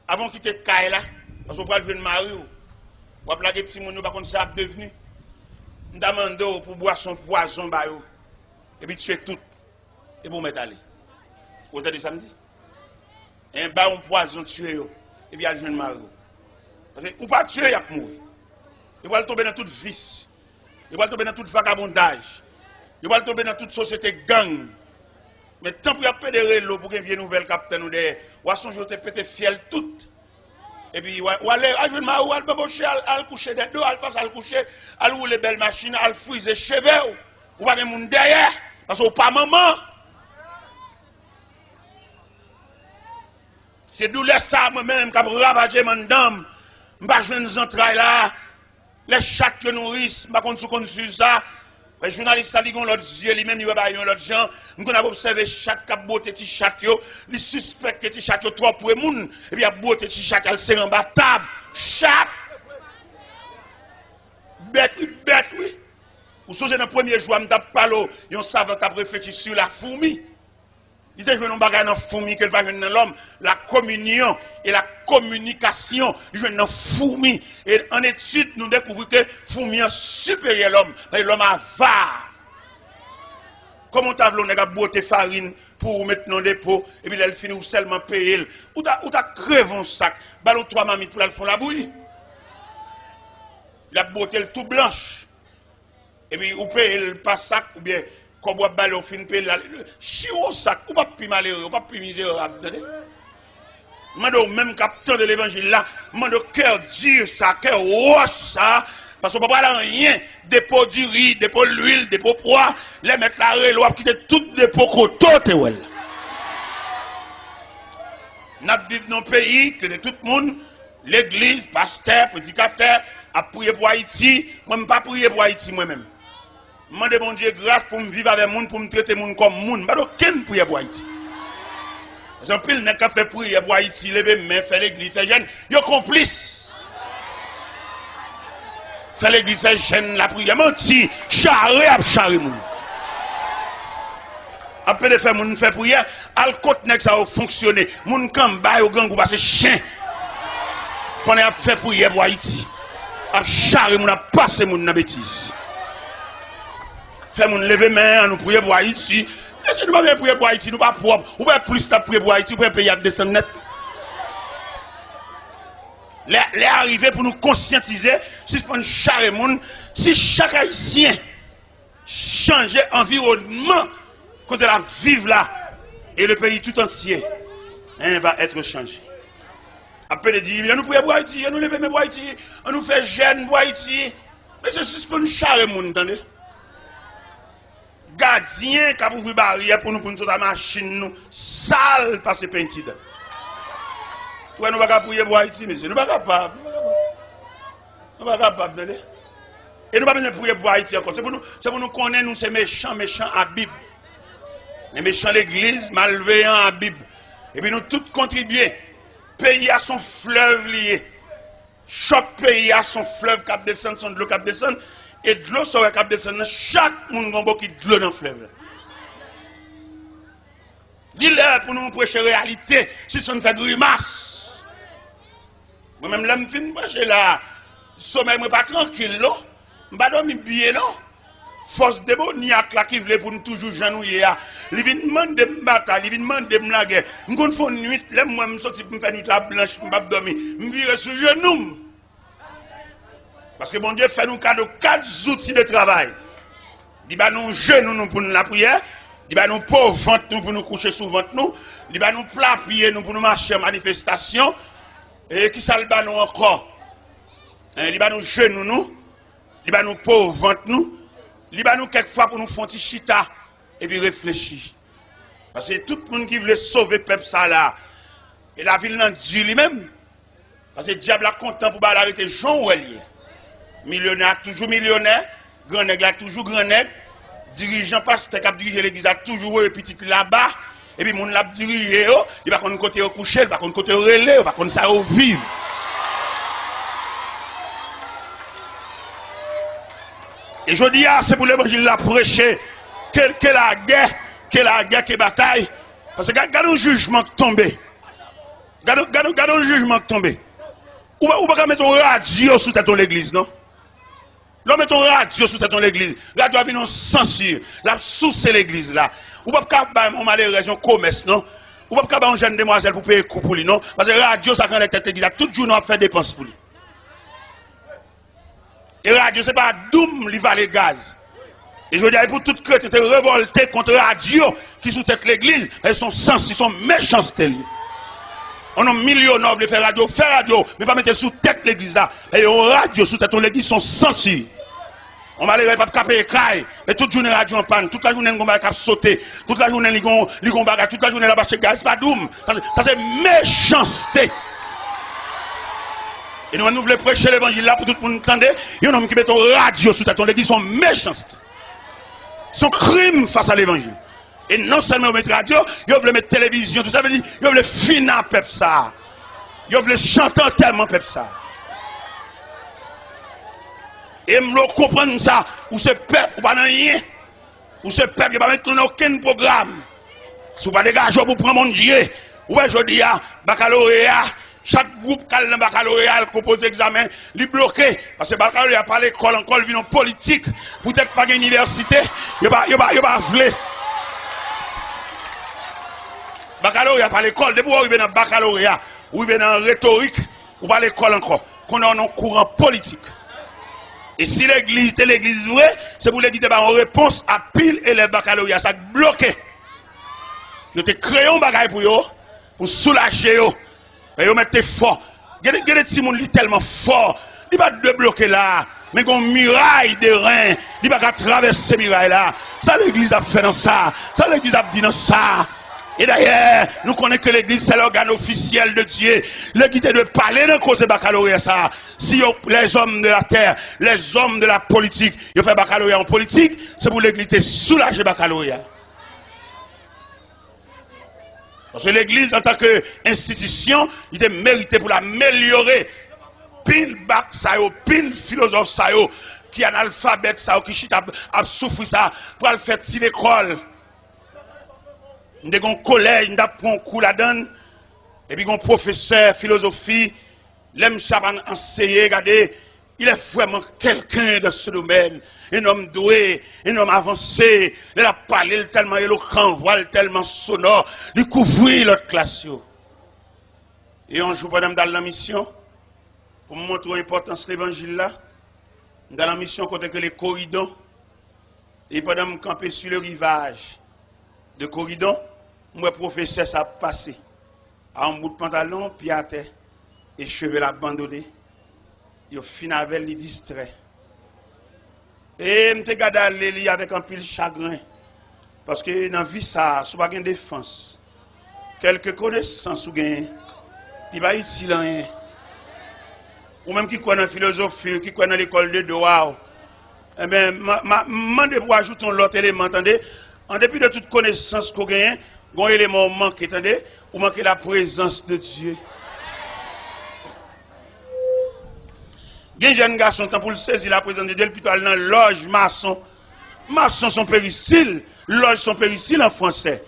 Avant de quitter Kaila, parce qu'on va jouer une mari. On va plaquer petit monde, par contre ça a devenu. On demande pour boire son poison et puis tuer tout et pour mettre aller. Vous avez dit samedi? Un baron poison tuer et puis il jouer une mari. Parce que ou pas tuer, il a mourir. Il va tomber dans toute vice. Il va tomber dans tout vagabondage. Il va tomber dans toute société gang. Mais tant pour y pédérer l'eau pour qu'il vienne nouvelle capitaine ou des oissons je te pété fiel tout. Et puis ou aller à jouer ma ou al bebocher al coucher des deux al passe al coucher al rouler belle machine al friser cheveux ou pas de monde derrière parce que pas maman. C'est douleur ça moi-même qui a ravagé mon dame. M'pas jouer nos entrailles là. Les chats que nourrissent, m'pas qu'on sur ça. Les journalistes qui ont l'autre yeux, lui-même, ils ont l'autre gens. Nous avons observé chaque cap beauté petit chat, les suspects que petit chat trop pour les gens. Et puis, il y a beauté petit chat, elle s'est rembattable. Chat! Bête, oui. Ou songez dans le premier jour, je tape pas l'eau, il y a un savant qui a réfléchi sur la fourmi. Il était joué dans la fourmi qu'elle va jouer dans l'homme. La communion et la communication, il joue dans la fourmi. Et en étude, nous découvrons que la fourmi est supérieure à l'homme. L'homme avare. Comment tu as voulu beauté farine pour mettre dans le dépôt et puis elle finit ou seulement payer. Ou tu as crevé un sac, ballon 3 mamites pour aller faire la bouillie. La beauté tout blanche. Et puis ou paye le pas sac ou bien. Comme on va au fin payer chiot sac, ou pas plus malheureux, ou pas plus misérable. Mando même capteur de l'évangile là, mando cœur dur ça, cœur roche ça, parce qu'on ne peut pas rien, dépôt du riz, dépôt l'huile, dépôt poids, les mettre la relo, quitter tout dépôt côté well. Nous vivons dans un pays que de tout le monde, l'église, pasteur, prédicateur, a prié pour Haïti, moi je ne pas prier pour Haïti moi-même. Je demande mon Dieu grâce pour me vivre avec les gens, pour me traiter les gens comme les gens. Je ne peux pas prier pour Haïti. Parce que pile n'a fait prier pour Haïti, lever main, faire l'église, faire jeûne. Ils sont complices. Faire l'église, faire jeûne, la prière. Menti, charrer à charrer les gens. Après de faire mon faire prière, al côté ça va fonctionner. Mon kamba au gang ou passer chien. Pendant à faire prière pour Haïti. À charrer mon a passer mon na bêtise. Fait mon lever main, nous prier pour Haïti. Est-ce que nous pas bien prier pour Haïti, nous pas propre. Ou pas plus ta prier pour Haïti, pour payer à descendre net. Les arriver pour nous conscientiser, si on charrer monde, si chaque haïtien changeait environnement quand elle a vivre là et le pays tout entier va être changé. Après de dire, nous prions pour Haïti, nous lever pour Haïti, on nous fait jeûne pour Haïti. Mais c'est juste pour nous charrer monde, attendez. Gardien qui a ouvert barrière pour nous la machine nous sale par ces peinture. Ouais, nous ne pouvons pas prier pour Haïti, monsieur. Nous ne sommes pas capables. Nous ne sommes pas capables. Et nous ne pouvons pas prier pour Haïti encore. C'est pour nous connaître, nous, ces méchants à Bible. Les méchants l'église, malveillants à Bible. Et puis nous tous contribuer. Pays à son fleuve lié. Chaque pays a son fleuve qui descend, son de l'eau qui descend. Et de l'eau sur le descend, chaque monde a beaucoup de l'eau dans le fleuve. Dis-le pour nous prêcher la réalité, si ça nous fait grimace. Moi-même, là, je viens prêcher là, sommeil, je ne suis pas tranquille, là. Je ne suis pas dormir bien, non. Force démoniaque là qui voulait pour nous toujours janouiller. Il vient demander de me battre, il vient demander de me la guerre. Je vais faire une nuit, là, moi, je sorti pour me faire une nuit la blanche, je ne vais pas dormir. Je vais virer sur genou. Parce que mon Dieu fait nous cadeau 4 outils de travail. Il va nous genoux pour nous la prière. Il va nous pauvres ventre nous pour nous coucher sous ventre nous. Il va nous plat pied nous pour nous marcher en manifestation. Et qui ça le va nous encore? Il va nous genoux nous. Il va nous pauvres ventre nous. Il va nous quelquefois pour nous faire un petit chita et puis réfléchir. Parce que tout le monde qui veut sauver le peuple ça là. Et la ville n'a Dieu lui-même. Parce que le diable a content pour arrêter Jean Ouelier. Millionnaire, toujours millionnaire. Grand nègre, toujours grand nègre. Dirigeant pasteur qui a dirigé l'église a toujours eu petit là-bas. Et puis, moun l'a dirigé, il va qu'on côté au coucher, il va qu'on côté au relais, il va qu'on ça au vivre. Et je dis, c'est pour l'évangile la prêcher, que la guerre, que bataille. Parce que regarde le jugement tombé. Regarde le jugement tombé. Ou pas mettre ton radio sous ton l'église, non? L'on met ton radio sous ton l'église. Radio a venu en censure. La sous c'est l'église là. Ou pas faire un malheureux en commerce, non? Ou pas faire une jeune demoiselle pour payer coup pour lui, non? Parce que radio, ça connecte à l'église. Tout jour, on fait dépenses pour lui. Et radio, c'est pas doum, il va les gaz. Et je veux dire, pour toute chrétien, c'est révolté contre radio qui sous tête l'église. Elles sont sens, ils sont méchants, on a millionnaires de faire radio, mais pas mettre sous tête l'église là. Et on radio sous tête l'église sont censurés. On va les pas caper écaille, mais toute journée radio en panne, toute la journée on va cap sauter, toute la journée li gon bagarre, toute la journée là bas chez gaz, pas doum. Ça c'est méchanceté. Et nous voulons prêcher l'évangile là pour tout le monde entendre. Il y a un homme qui met ton radio sous tête l'église sont méchanceté. Son crime face à l'évangile. Et non seulement mettre radio, ils veulent mettre télévision, tout ça veut dire, ils veulent finir peuple ça. Ils veulent chanter tellement peuple ça. Et me comprendre ça, ou ce peuple, ou pas rien, ou ce peuple, il va mettre dans aucun programme. Si vous pas dégager pour prendre mon Dieu, ou bien je dis, baccalauréat, chaque groupe qui a le baccalauréat compose examen, il bloqué. Parce que le baccalauréat pas l'école, encore il vient en politique, peut-être pas l'université, il va vouloir. Baccalauréat par l'école, depuis vous arrivez dans le baccalauréat, vous arrivez dans la rhétorique, ou pas l'école encore, qu'on a un courant politique. Et si l'église est l'église vraie, c'est pour l'église en réponse à pile élèves baccalauréat, ça bloqué. Vous avez créé un bagage pour eux, pour soulager eux, et vous mettez fort. Regardez les petits gens tellement fort, il va débloquer là, mais qu'on muraille de reins, il va traverser muraille là. Ça l'église a fait dans ça, ça l'église a dit dans ça. Et d'ailleurs, nous connaissons que l'église, c'est l'organe officiel de Dieu. L'église est de parler de cause de baccalauréat, ça. Si les hommes de la terre, les hommes de la politique, ils font baccalauréat en politique, c'est pour l'église de soulager baccalauréat. Parce que l'église, en tant qu'institution, il est mérité pour l'améliorer. Pile bac, ça y est, pile philosophe, ça y est, qui est analphabète, ça y est, qui chute à souffrir, ça, pour le faire si l'école. Nous avons un collège, nous avons un cours là-dedans, et puis un professeur philosophie, l'aime chaban enseigner, regardez, il est vraiment quelqu'un dans ce domaine, un homme doué, un homme avancé, il a parlé tellement éloquent, voile tellement sonore, il couvrit l'autre classe. Et on joue pendant dans la mission, pour montrer l'importance de l'évangile là, dans la mission côté que les corridors, et pendant camper sur le rivage de corridor, moi professeur ça passé à un bout de pantalon pied à terre et cheveux abandonnés yo fin avec les distrait et me te garder aller avec un pile chagrin parce que dans vie ça sous pas gain défense quelques connaissances ou gain il va utile rien ou même qui connaît la philosophie qui connaît l'école de droit eh ben mande pour ajouter l'autre élément attendez en dépit de toute connaissance qu'on gagne un élément manque, attendez, ou manquer la présence de Dieu. Il y a un jeune garçon, pour le saisir la présence de Dieu, plutôt aller dans loge maçon. Maçon sont péristyle, loge sont péristyle en français.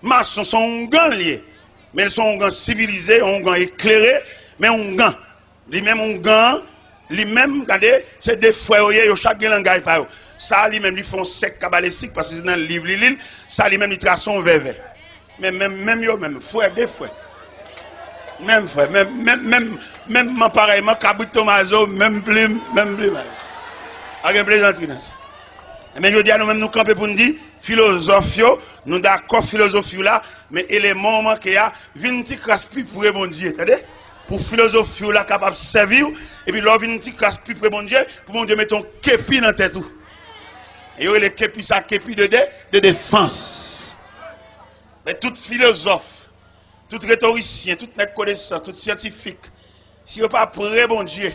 Maçon sont un gant lié, mais ils sont un gant civilisé, un gant éclairé, mais un gant. Lui-même un gant, lui-même, regardez, c'est des frères, chaque langage par eux. Ça, lui-même, ils font sec cabalistique parce que c'est dans le livre, ça, lui-même, ils tracent un verre. Mais même, frère, des frères. Même frère, même pareillement, Cabrit Tomaso, même plus. Avec plaisanterie. Mais je dis à nous-mêmes, nous camper pour nous dire, philosophie, nous d'accord, philosophie là, mais élément qui a, vient petit crasse-pi pour bon Dieu, c'est-à-dire, pour philosophie là, capable de servir, et puis là, vient petit crasse-pi pour bon Dieu mettre ton képi dans la tête. Et il y a le képi, ça, képi de défense. Mais tout philosophe, tout rhétoricien, toute connaissance, tout scientifique, si vous pas prêt, bon Dieu,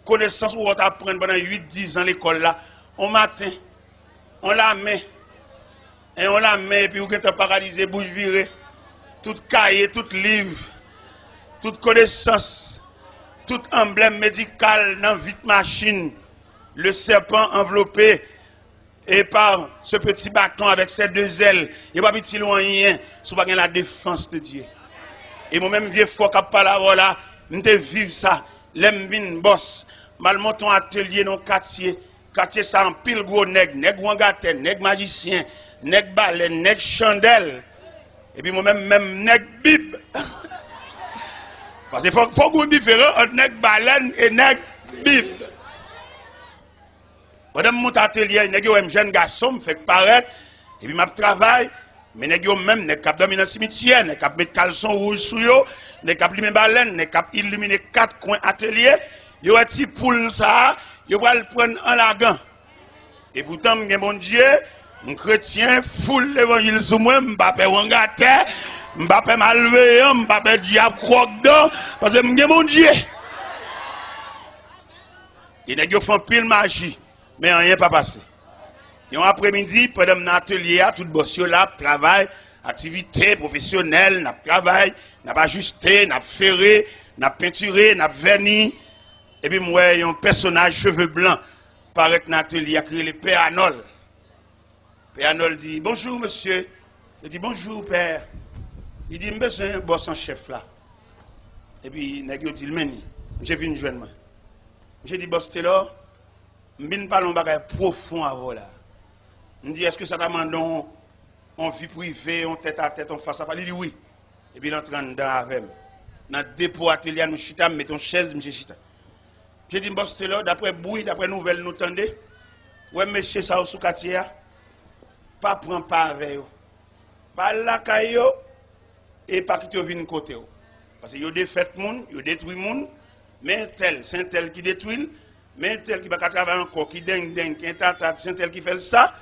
connaissance ou on apprendre pendant 8-10 ans à l'école là, on matin, on la met, Et on la met, et puis vous êtes paralysé, bouche virée. Tout cahier, tout livre, toute connaissance, tout emblème médical dans vite machine. Le serpent enveloppé et par ce petit bâton avec ses deux ailes. Il n'y a pas petit loin rien, si vous avez la défense de Dieu. Et moi-même, vieux fort qui parle là, je vivre ça. L'aime vin boss. Mal monton atelier dans le quartier. Quartier ça en pile gros nègre wangaten, nègre magicien, nègre baleine, nègre chandelle. Et puis moi-même, même nègre bib. Parce qu'il faut qu'on différence entre nègre baleine et nègre bib. Pendant mon atelier, nègre un jeune garçon me fait paraître. Et puis je travaille. Mais nègre même, nègre cap dormir dans le cimetière, nègre cap mettre caleçon rouge sous yo, nègre cap limer baleine, nègre cap illuminer 4 coins atelier. Yo a ti poule ça, yo va le prendre en lagan. Et pourtant, mon Dieu, un chrétien, foule l'évangile sous moi, m'bapé wangate, m'bapé malveillant, m'bapé diable croque-dent, parce que mon Dieu. Et nèg yo font pile magie, mais rien pas passé. Et un après-midi, pendant mon atelier, tout boss là, travail, activité professionnelle, n'a travail, n'a pas ajusté, n'a ferré, n'a peinturé, n'a verni. Et puis moi, un personnage cheveux blancs paraît dans l'atelier, a créé le Père Arnold. Père Arnold dit bonjour monsieur. Je dis bonjour père. Il dit besoin un boss en chef là. Et puis nèg yo dit le meni. J'ai vu une jeune moi. J'ai dit boss t'es là. M'bin parlons bagay profond avant là. Me dit est-ce que ça demande en vie privée, en tête à tête, en face à face. Il dit oui. Et puis il entre dedans avec. Dans dépôt atelier nous chita, mettons chaise monsieur chita. J'ai dit, boss, là, d'après bruit, d'après nouvelles, nous tendez. Ouais, monsieur, ça, sous quartier, pas prendre pas avec eux. Pas la caillou, et pas quitter vin côté. Parce que yo défait moun, yo détruit moun, mais tel, c'est tel qui détruit, mais tel qui va travailler encore, qui dingue, qui est c'est tel qui fait ça.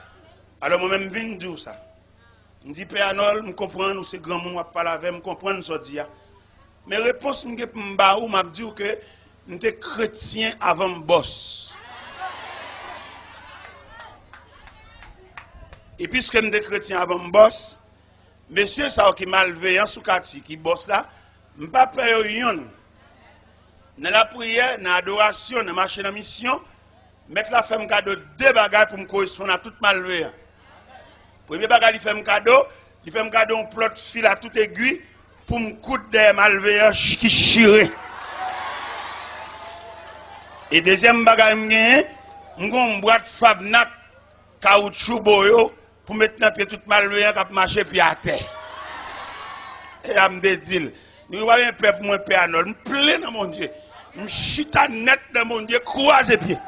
Alors moi-même, je viens dire ça. Je dis, Père Arnold, je comprends, nous, c'est grand monde, je parle avec, je comprends ce dit. Mais réponse, je me dis que nous sommes chrétiens avant le boss. Et puisque nous sommes chrétiens avant le boss, monsieur, ça qui est malveillant sous quartier, qui boss là, je ne peux pas payer rien. Dans la prière, dans l'adoration, dans la marche de mission, mettre la femme cadeau 2 bagages pour me correspondre à toute malveillant. Premier bagage, il fait un cadeau, un plot de fil à toute aiguille pour me coudre des malveillants qui chirent. Et deuxième bagage, j'ai une boîte Fabnac caoutchouc boyo pour mettre dans pied tout malveillant qui marcher puis à terre. Et à me dire, nous voyons un peuple moins Père Arnold, je plein dans mon Dieu. Je chita net dans mon Dieu, croise pied.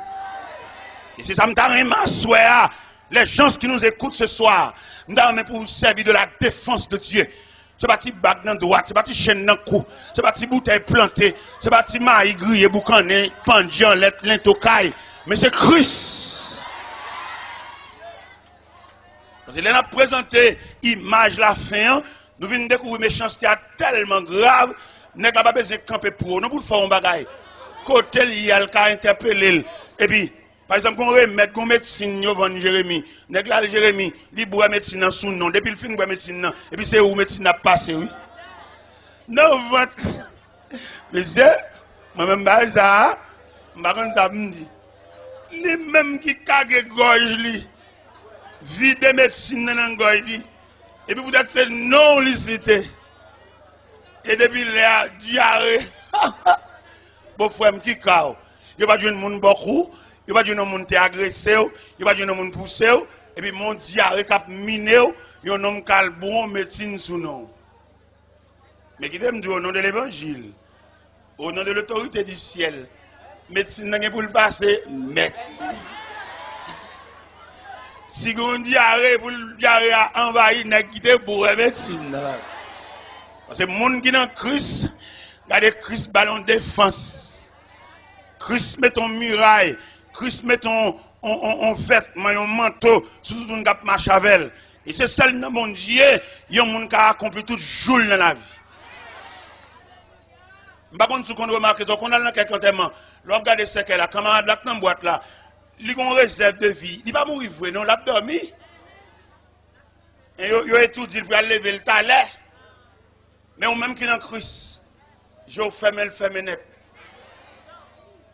Et c'est ça que je m'assois. Les gens qui nous écoutent ce soir, nous sommes pour vous servir de la défense de Dieu. C'est pas petit bac dans droite, c'est pas petit chaîne dans cou, c'est pas petit bouteille plantée, c'est pas petit maïs grillé, boucané, pendian, lentocaille, mais c'est Christ. Parce que là, on a présenté l'image la fin, nous venons découvrir une méchanceté tellement grave, nous n'avons pas besoin de camper pour nous, pour faire un bagage. Côté il a interpellé, et puis, par exemple, on remet une médecine, Jérémy. Nègla Jérémy, il boit médecine dans son nom. Depuis le film, il boit médecine. Et puis c'est où médecine a passé, oui. Non, votre. Monsieur, moi-même, ça, je me dis. Les mêmes qui cagent gorge, vide médecine dans la gorge. Et puis vous êtes c'est non licité. Et depuis la diarrhée, bon frère, qui cao. Il n'y a pas de monde beaucoup. Il n'y a pas de monde qui agressé, il n'y a pas de monde poussé, et puis mon diarrhée qui a miné, il y a un homme qui a le bon médecine sous nom. Mais qui t'aime dire au nom de l'évangile, au nom de l'autorité du ciel, médecine n'a pas pour le passer, mais. Si vous avez diarrhée, pour le diarrhée a envahi, n'a quitté pour la médecine. Parce que le monde qui est dans Christ, regardez Christ ballon de défense. Christ met ton muraille. Christ met un vêtement, un manteau, surtout une gap marchavel. Et c'est celle dans mon Dieu, il y a un monde qui a accompli tout jour dans la vie. Je ne sais pas si vous remarquez, qu'on a dans quelques enterrements, regardez ce qu'elle a, camarade là, dans la boîte là, il a une réserve de vie. Il ne va pas mourir, non, il a dormi. Yo est tout dit pour lever le talent. Mais on même qui dans Christ, je ferme le net.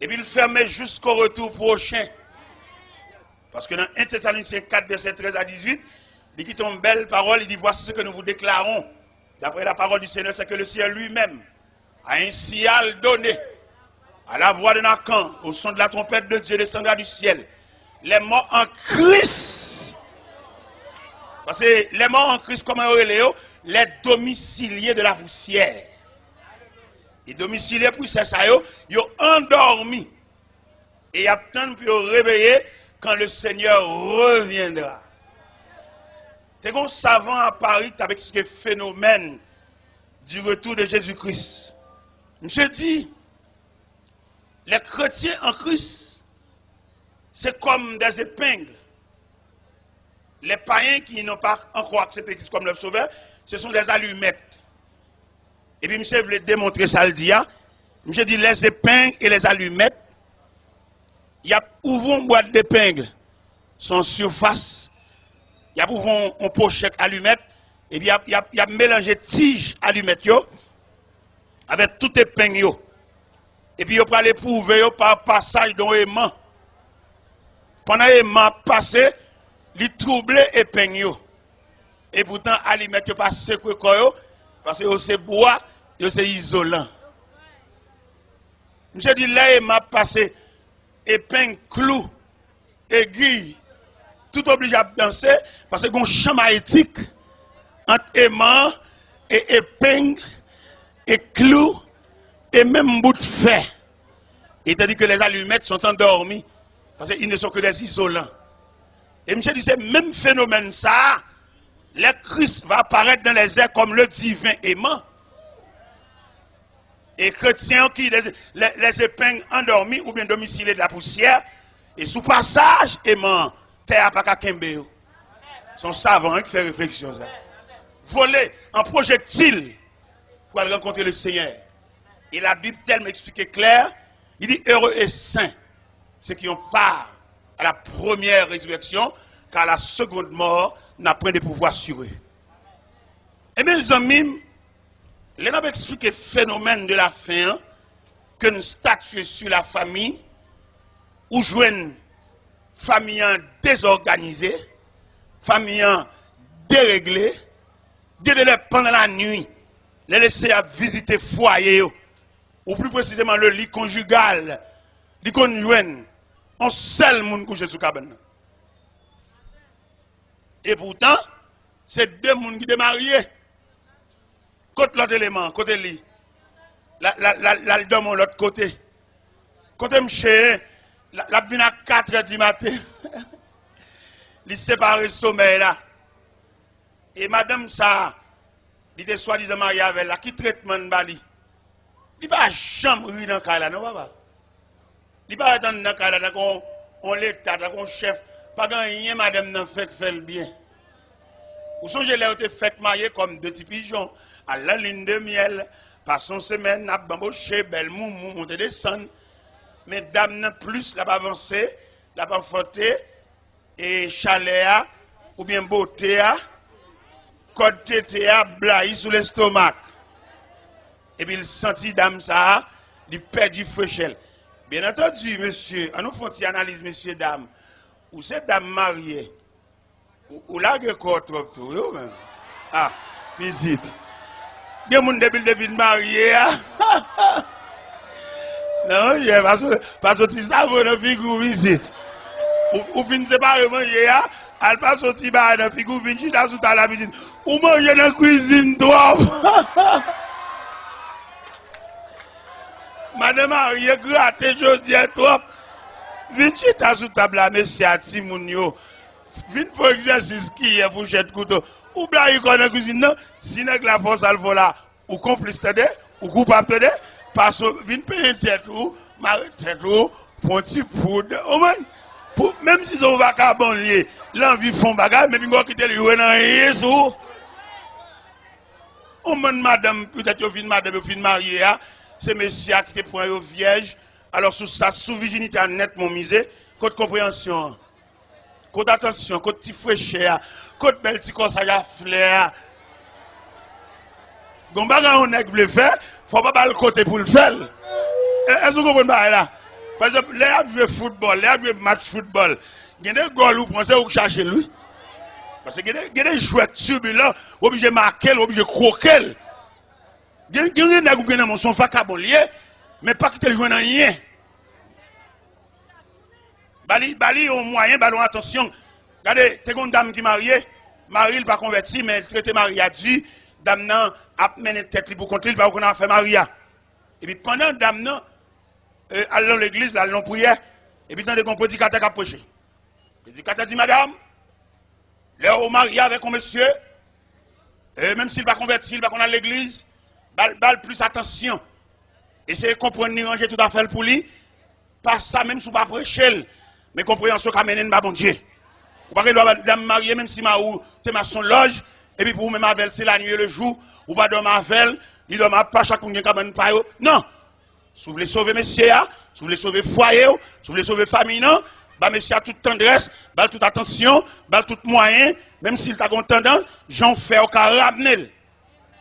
Et puis il ferme jusqu'au retour prochain. Parce que dans 1 Thessaloniciens 4, verset 13 à 18, il dit une belle parole, il dit voici ce que nous vous déclarons. D'après la parole du Seigneur, c'est que le ciel lui-même a un signal donné. À la voix de Nathan, au son de la trompette de Dieu descendra du ciel. Les morts en Christ. Parce que les morts en Christ, comment les domiciliés de la poussière. Les domiciliés pour ça, ils ont endormi. Et ils attendent pour réveiller quand le Seigneur reviendra. C'est un savant à Paris avec ce phénomène du retour de Jésus-Christ. Je dis, les chrétiens en Christ, c'est comme des épingles. Les païens qui n'ont pas encore accepté Christ comme leur sauveur, ce sont des allumettes. Et puis, monsieur voulait démontrer ça le dia. Monsieur dit, les épingles et les allumettes, il y a ouvert une boîte d'épingles, son surface, il y a ouvert une pochette allumette, et puis il y a mélangé tige allumette avec tout épingle. Et puis, il va aller prouver par passage dans l'aimant. Pendant l'aimant passé, il trouble épingle. Et pourtant, allumette pas secoué parce que c'est bois, c'est isolant. Monsieur dit, l'aimant passé, épingle, clou, aiguille, tout obligé à danser parce qu'il y a un champ magnétique entre aimant et épingle et clou et même bout de fer. Et tandis que les allumettes sont endormies parce qu'ils ne sont que des isolants. Et monsieur dit, c'est le même phénomène ça. Le Christ va apparaître dans les airs comme le divin aimant. Et chrétiens qui les épingles endormis ou bien domiciliés de la poussière, et sous passage aimant, terre pas qu'à Kembe. Son savant qui fait réflexion ça. Voler en projectile pour aller rencontrer le Seigneur. Et la Bible tellement expliqué clair, il dit heureux et saints, ceux qui ont part à la première résurrection, car la seconde mort n'a point de pouvoir sur eux. Et mes amis, les gens expliqué le phénomène de la fin, que nous statuons sur la famille, ou jouons famille désorganisée, famille déréglée, pendant la nuit, les laisser à visiter foyer, ou plus précisément le lit conjugal, lit conjoint, on seul monde couché sous cabane. Et pourtant, c'est deux personnes qui sont mariés. Côté l'autre élément, côté lit. La dorme de l'autre côté. Côté monsieur, la vient à 4 h du matin. Il sépare le sommeil là. Et madame ça, il était soi-disant marié avec elle, qui traitement de Bali. Il va jamais rire dans le cas là, non papa? Il va attendre dans le cas là, on l'état, on chef. Pas rien, madame n'a fait le bien. Vous songez là où tu fait marier comme deux petits pigeons, à la ligne de miel, par son semaine, n'a bamboché, belle moumou, monter descendre. Mais dame n'a plus, la pas avancé, la pas fauté, et chaléa, ou bien beauté, code tété, blaï sous l'estomac. Et puis il sentit dame ça, il perd du fauchel. Bien entendu, monsieur, on nous fait une analyse, monsieur, dame. Ou cette dame mariée, ou là, il y a quoi trop, même. Ah, visite. Il y a des gens qui sont mariés. Non, parce que tu sais, vous figure visite. Ou fin séparer manger, elle passe au petit bar, dans figure visite, là, sous la visite. Ou manger dans la cuisine, trop. Madame mariée, gratte, je dis trop. Visite, là, sous table, là, monsieur, à Timounio. Vin faut exercice qui est fourchette couteau. Ou bien il connaît cuisine non, si la force al vola ou complice t'aider ou coupable t'aider parce que vin payer tête ou marrer tête ou pour petit poudre. Même si on va carbon lié, l'envie font bagarre mais puis quitter le dans Yesu. Au moins madame peut-être au fin madame au fin mariée c'est monsieur qui te prend au vierge alors sous sa sous virginité net mon misé côté compréhension. Côte attention, côte petit fraîcheur, côte belle petit corps ça y a fleur. Gon baga on nèg veut faire, faut pas le côté pour le faire. Est-ce que vous comprenez là? Par exemple, les jouer football, les jouer match football, il y a des goals où pensez ou chercher lui. Parce que il y a des joueurs turbulents, obligé marquer, obligé croquer. Il y a des nèg qui ont son facabolier, mais pas quitter le joueur dans rien. Bali au moyen, ballon attention. Regardez, t'es une dame qui est mariée, mari il pas converti, mais elle traite marié à Dieu, dame nan a mené tête pour contre lui, pas qu'on a fait maria. Et puis pendant dame nan allons à l'église, allons prière, et puis tant de qu'on prédicateur qui a prêché. Le prédicateur dit madame, là au marié avec un monsieur, même s'il va converti, il va qu'on a l'église, bal plus attention. Essayez de comprendre, ni ranger tout à fait pour lui, pas ça même si vous pas prêcher. Mais compréhension qu'a mené bon Dieu. Ou pas que dame mariée, même si ma ou t'es ma son loge, et puis pour vous même avec c'est la nuit et le jour, ou pas dormir avec, il dormir pas chaque monde qui a pas non. Si vous voulez sauver monsieur, si vous voulez sauver foyer, si vous voulez sauver famille, non, bah monsieur a toute tendresse, bah toute attention, bah tout moyen, même s'il t'a tendance, j'en fais au cas ramener.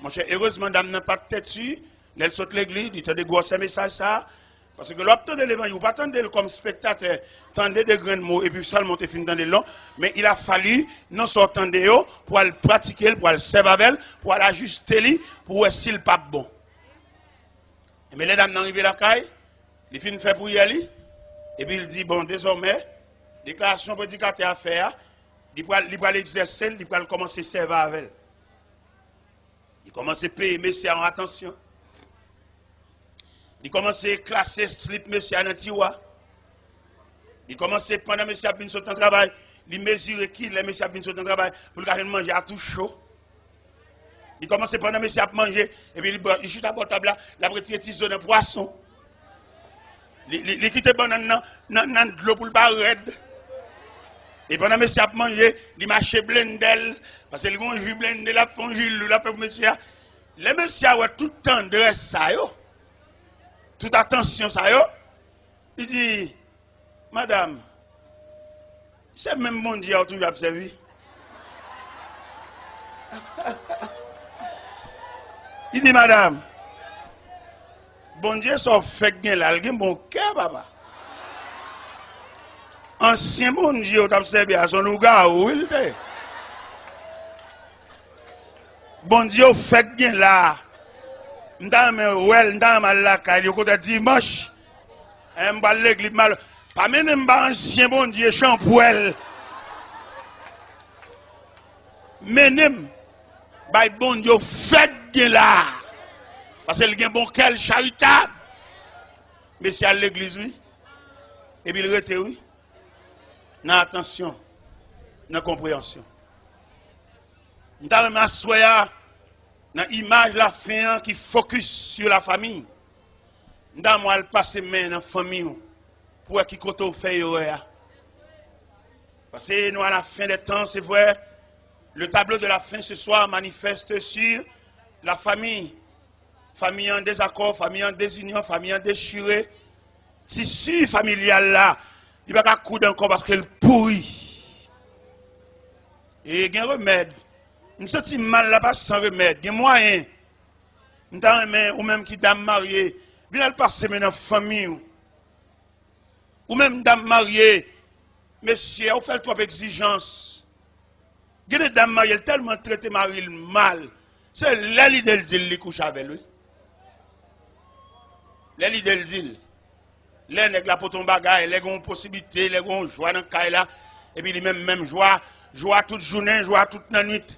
Mon cher, heureusement dame n'a pas de tête dessus, elle saute l'église, il t'a des gros messages ça. Parce que l'obtenir de l'évangile, vous ne pas attendre comme spectateur, tendez des grands mots et puis seulement te fin dans les longs, mais il a fallu non sortir de eux pour le pratiquer, pour le servir avec, pour l'ajuster, pour voir s'il n'est pas bon. Mais les dames n'arrivent à la caille, les filles fait pour y aller, et puis il dit, bon, désormais, déclaration prédicateur à faire, il va l'exercer, il va commencer à servir avec. Il commence à payer, mais c'est en attention. Il commence à classer slip monsieur dans tiroir. Il commence pendant monsieur a venu sur ton travail, il mesure qui les monsieur a venu sur ton travail pour le manger à tout chaud. Il commence pendant monsieur a manger et puis il chute à la table là, la retire tiso de poisson. Il quitte banane dans de l'eau pour le pas raide. Et pendant monsieur a manger, il marche blendel parce que le gon jus blendel la font jus là pour monsieur. Les monsieur a tout tendresse ça yo. Toute attention, ça yo. Il dit, madame, c'est même mon Dieu qui a toujours observé. Il dit, madame, bon Dieu, ça fait que là, il a bon cœur, papa. Ancien bon Dieu qui a observé à son lugar, où il était. Bon Dieu, fait que là. M'dame la caille côté dimanche m'ba l'église mal pas même m'ba ancien bon Dieu champouel menem bay bon Dieu fait bien là parce que il gen bon cœur charitable mais c'est à l'église oui et puis il rete oui dans attention dans compréhension m'dame m'assoya dans l'image la fin qui focus sur la famille. Dans moi, elle passe main dans la famille pour qui côté fait parce que nous à la fin des temps, c'est vrai, le tableau de la fin ce soir manifeste sur la famille. Famille en désaccord, famille en désunion, famille en déchiré. Tissu familial là, il va pas coudre encore parce qu'elle pourrit. Et il y a un remède. Je sens mal là-bas sans remède. Il y a moyen. Ou même qui dame mariée, viens passer dans la famille. Ou même dame mariée, monsieur, vous faites trop d'exigences. Il y a des dames mariées tellement traité mari mal. C'est l'île de l'île qui couche avec lui. L'île de l'île. Les nègres là pour ton bagage, les ont possibilité, les ont joie dans le cas là. Et puis les même joie toute journée, joie toute la nuit.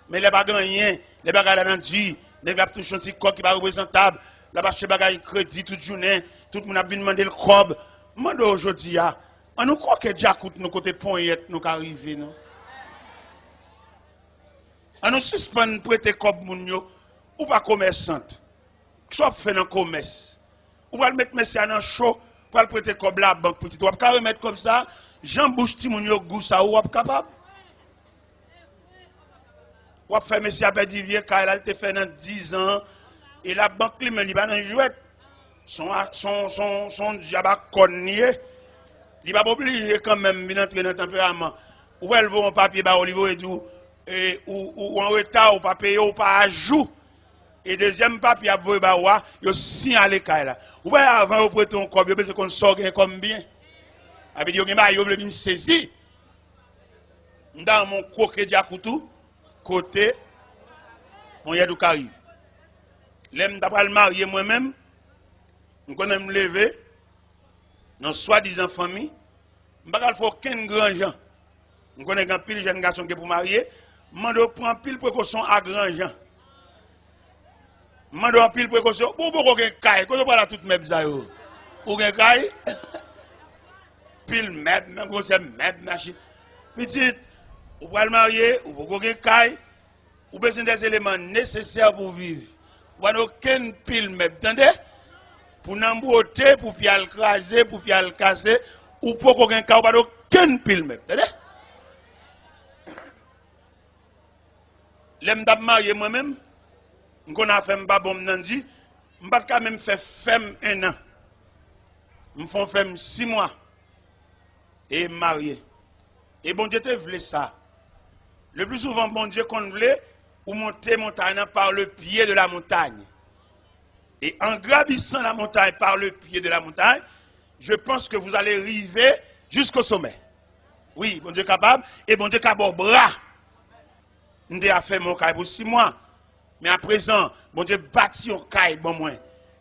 Mais les bagages rien, les bagages dans Dieu, les gars touchent un petit corps qui va représentable, la bas chez bagages crédit toute journée, tout le monde a bien demandé le cob. Mande aujourd'hui on nous croit que Dieu coûte nous côté poignette nous arriver non. On nous suspend prêter cob moun yo ou pas commerçante. Soit fait dans commerce. Ou va mettre monsieur dans chaud pour le prêter cob la banque petit. Ou pas remettre comme ça, Jean bouche ti moun yo gou ça ou capable. Ou a fait monsieur a perdu vieux car il a fait dans 10 ans et la banque lui même il va dans jouet son jaba connier il va pas oublier quand même bien entrer dans tempérament ou elle vaut un papier bah au niveau et du ou en retard ou pas payé ou pas à jour. Et deuxième papier à vous bah wa, yo signalé kay là. Ou pas avant vous prêter un corps, parce qu'on sort comme bien. A veut dire que yo veut venir saisir. Dans mon croquet à couteau côté on y a du arrive. L'aime d'après le marié moi-même, on connaît me lever dans soi-disant famille, je ne faut aucun grand gens. On connaît un pile jeune garçon qui est pour marier, je prend pile précaution à grand gens. Je prends pile précaution pour aucun caille, quand on parle à toute mes bizarres. Ou un caille pile même comme c'est même machine. Petite, ou pour le marier, ou pour aucun caille, ou besoin des éléments nécessaires pour vivre. Ou aucun pile même, attendez? Pour n'embouter, pour pial craser, pour pial casser, ou pour aucun cas, ou aucun pile même, attendez? L'aime d'ab marié moi-même, qu'on a fait m'ba bon m'nandi, m'ba quand même fait femme 1 an. M'font femme 6 mois. Et marié. Et bon Dieu te voulait ça. Le plus souvent, bon Dieu qu'on voulait, ou monter montagne par le pied de la montagne. Et en gravissant la montagne par le pied de la montagne, je pense que vous allez arriver jusqu'au sommet. Oui, bon Dieu capable, et bon Dieu capable bras. Nous avons fait mon caille pour 6 mois. Mais à présent, bon Dieu bâti un caille bon moins.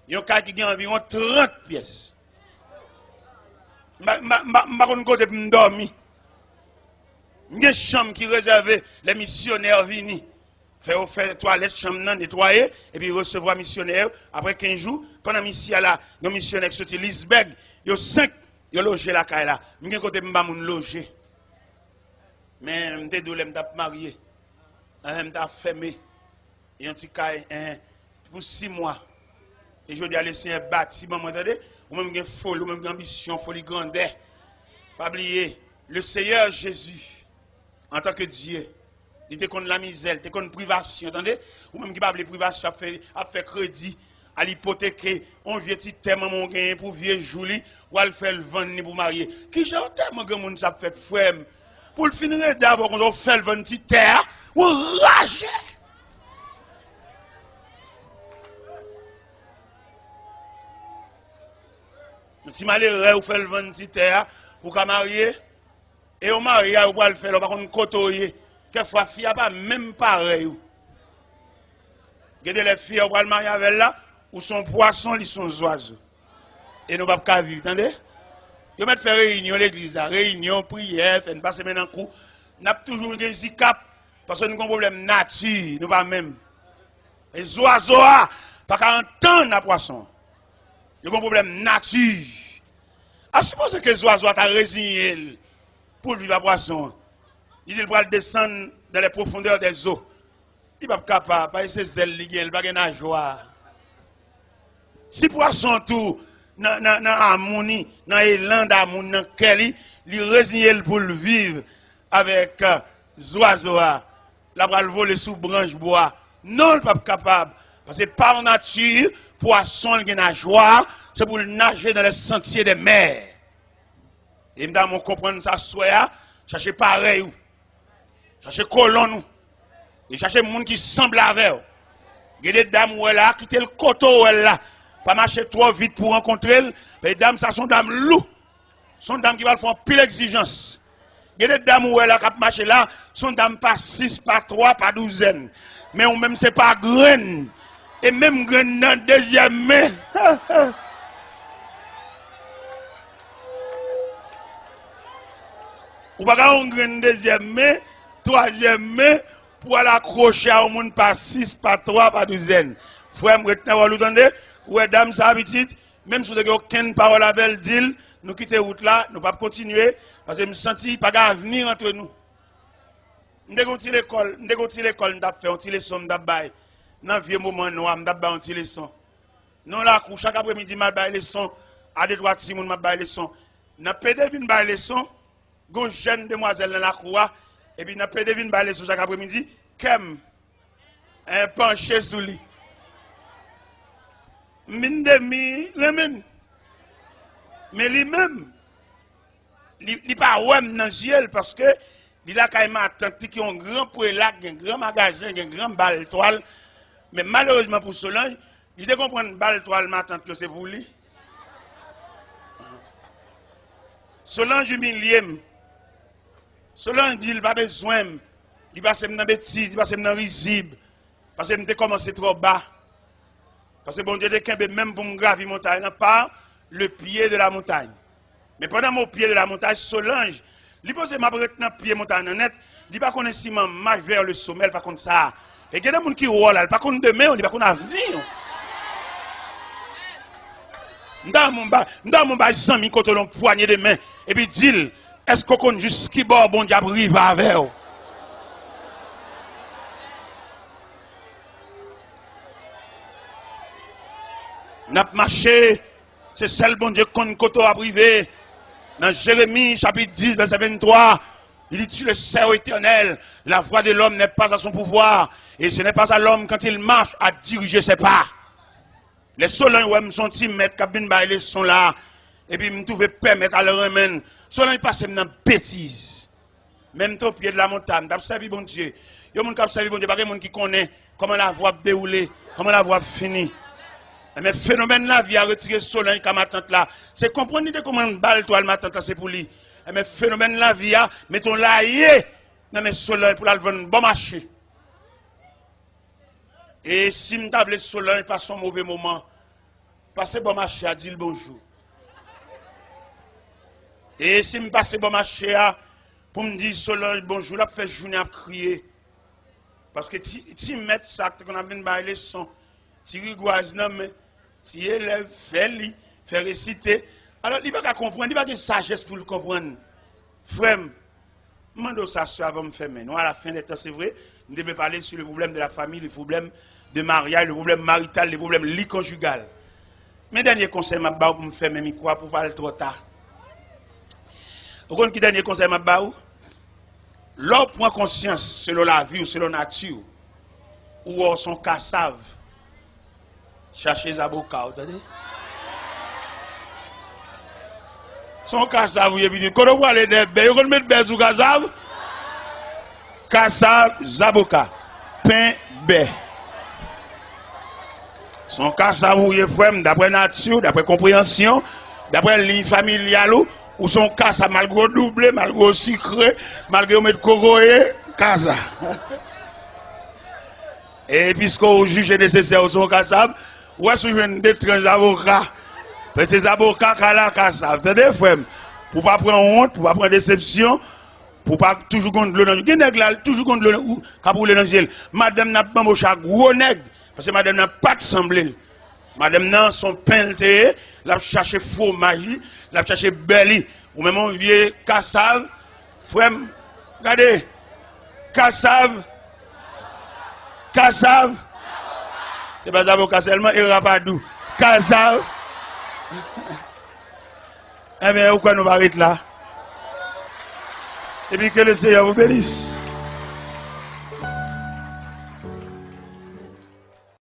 Un caille qui a environ 30 pièces. Je ne sais pas côté pour me dormir. Il y a une chambre qui est réservée, les missionnaires viennent. Faire toilette, chambre, nettoyer, et puis recevoir missionnaire. Après 15 jours, pendant mission là, les missionnaires qui sont Lisberg, il y a 5, ils ont logé la caille là. Je ne côté pas loger. Mais je suis marié. Je suis fermé. Et un petit caille pour 6 mois. Et je dis à laisser un bâtiment, vous entendez? Ou même une folie, ou même une ambition, folie grandeur. Pas oublier, le Seigneur Jésus, en tant que Dieu, il était contre la misère, il était contre la privation, entendez? Ou même qui pas les privation, a fait crédit, à l'hypothéquer, on vient petit tellement mon gain pour vieux Julie, ou à le faire le vendre pour marier. Qui j'ai tellement de monde ça fait frère. Pour le finir d'abord, on fait le vendre petit terre, ou rager. Si malheureux, ou fait le vendre petit terre, pour qu'à marier, et au mariage, ou pas le faire, par contre, côtoyer. Quelquefois, filles pas même pareil. Regardez les filles, ou pas le mariage avec là, ou son poisson, ils sont oiseaux. Et nous ne pouvons pas vivre, attendez? Ils mettent faire réunion l'église, réunion, prière, faire passer maintenant coup. Nous avons toujours des zikap, parce que nous avons un problème nature, nous pas même. Les oiseaux, pas qu'à entendre la poisson. Nous avons un problème nature. À supposer que les oiseaux sont résignés pour vivre à poisson. Il va descendre dans les profondeurs des eaux. Il va pas capable, pas ses ailes, il va pas nageoire. Si poisson tout, dans harmonie, dans l'élan d'amour, dans lequel il résigne pour le vivre avec les oiseaux, la va le voler sous branche bois. Non, il n'est pas capable. Parce que par nature, poisson, il nageoire, c'est pour nager dans les sentiers des mers. Et nous comprendre ça, soit, chercher pareil. Cherchez colon, et cherchez des gens qui semblent avec eux. Il y a des dames où elle a quitté le coteau où elle a. Pas marcher trop vite pour rencontrer elle. Les dames, ça sont dames loups. Sont dames qui vont faire pile exigence. Il y a des dames où elle a marché là. Sont dames pas 6, pas 3, pas 12. Mais ou même c'est pas graine. Et même graine dans le deuxième main. Ou pas une graine deuxième main. Troisième main pour aller accrocher à un monde par 6, par 3, par 12. Frère, vous entendez? Ouais, dame, ça habitude. Même si vous n'avez aucune parole avec elle, dit, nous quittons la route là, nous ne pouvons pas continuer, parce que je me sens qu'il n'y a pas d'avenir entre nous. Nous avons fait l'école, nous avons fait une leçon, nous avons fait dans vieux moment noir, nous avons fait une leçon. Nous là, chaque après-midi, nous avons fait une leçon, à des droits de Simon, nous avons fait une leçon. Nous avons fait une leçon, une jeune demoiselle dans la cour, et puis nous avons fait une leçon chaque après-midi, Kem, un penché sous lui. Mindemi, remen. Mais lui-même, il n'est pas ouem dans le ciel parce que Il là quand ma tante qui ont un grand prélat, un grand magasin, un grand balle toile. Mais malheureusement pour Solange, il te comprend balle toile ma tante que c'est pour lui. Solange humilie. Solange dit il pas besoin. Il passe dans bêtise, il passe dans risible. Parce que je commencé trop bas. Parce que bon Dieu de même pour me gravir montagne, pas le pied de la montagne. Mais pendant mon pied de la montagne, Solange, il pose ma brette dans le pied de la montagne net, il pas connaît si man marche vers le sommet, pas contre ça. Et il y a des gens qui roulent là, pas contre demain, on dit pas contre avenir. Dans mon bas, zami quand on poignée de main et puis dit, est-ce qu'on connaît juste qui bord bon diable rive avec vous? N'a marché, c'est celle bon Dieu qu'on koto a privé. Dans Jérémie chapitre 10 verset 23, il dit tu le sais ô éternel, la voix de l'homme n'est pas à son pouvoir et ce n'est pas à l'homme quand il marche à diriger ses pas. Les Solange ouais son petit maître cabine bailé sont là et puis me trouver permettre à leur remen. Solange passe dans bêtise. Même au pied de la montagne, d'ab servi bon Dieu. Yo moun k'ap servi bon Dieu, pas quelqu'un qui connaît comment la voie dérouler, comment la voie finir. Mais phénomène la vie a retiré Solange comme ma tante là. C'est comprendre comment une balle toile ma tante là c'est pour lui. Mais phénomène la vie a mettons là non mais Solange pour la vendre bon marché. Et si m'table Solange pas son mauvais moment, passer bon marché à dire bonjour. Et si me passe bon marché à pour me dire Solange bonjour, là fait journée à crier. Parce que si mettre ça qu'on a venu bailler son, ti rigoise non mais si élève fait li, fait réciter. Alors il va pas comprendre, il va de sagesse pour le comprendre. Frère, mando ça avant me faire mais nous à la fin des temps c'est vrai, nous devons parler sur le problème de la famille, le problème de mariage, le problème marital, le problème lit conjugal. Mes derniers conseils m'a ba pour me faire même quoi pour parler trop tard. Vous connaissez qui dernier conseil m'a ba ou? L'homme prend conscience selon la vie ou selon la nature ou son cassave. Cherchez les avocats, vous entendez? Son cassave, vous avez dit, quand on voit les bébés, on met des sous cassave. Cassave, zaboka, pain, bé. Son cassave, vous avez d'après nature, d'après compréhension, d'après ligne familiale, ou son cassave, malgré doublé, malgré sucré, malgré mettre cocoé, casa. Et puisqu'on juge nécessaire son cassave, ou est-ce que je d'étranges avocats? Parce que ces avocats qui ont la cassave, c'est-à-dire, frère, pour ne pas prendre honte, pour ne pas prendre déception, pour ne pas toujours contre l'eau dans le ciel. Il y a toujours contre l'eau dans le ciel. Madame n'a pas un gros nègre, parce que madame n'a pas de semblé. Madame n'a son peinté, la cherché fromage, la cherché belly, ou même un vieux cassave, frère, regardez, cassave, c'est pas avocat seulement, et rapadou, cassave. Eh bien, pourquoi nous arrêtons là? Et puis que le Seigneur vous bénisse.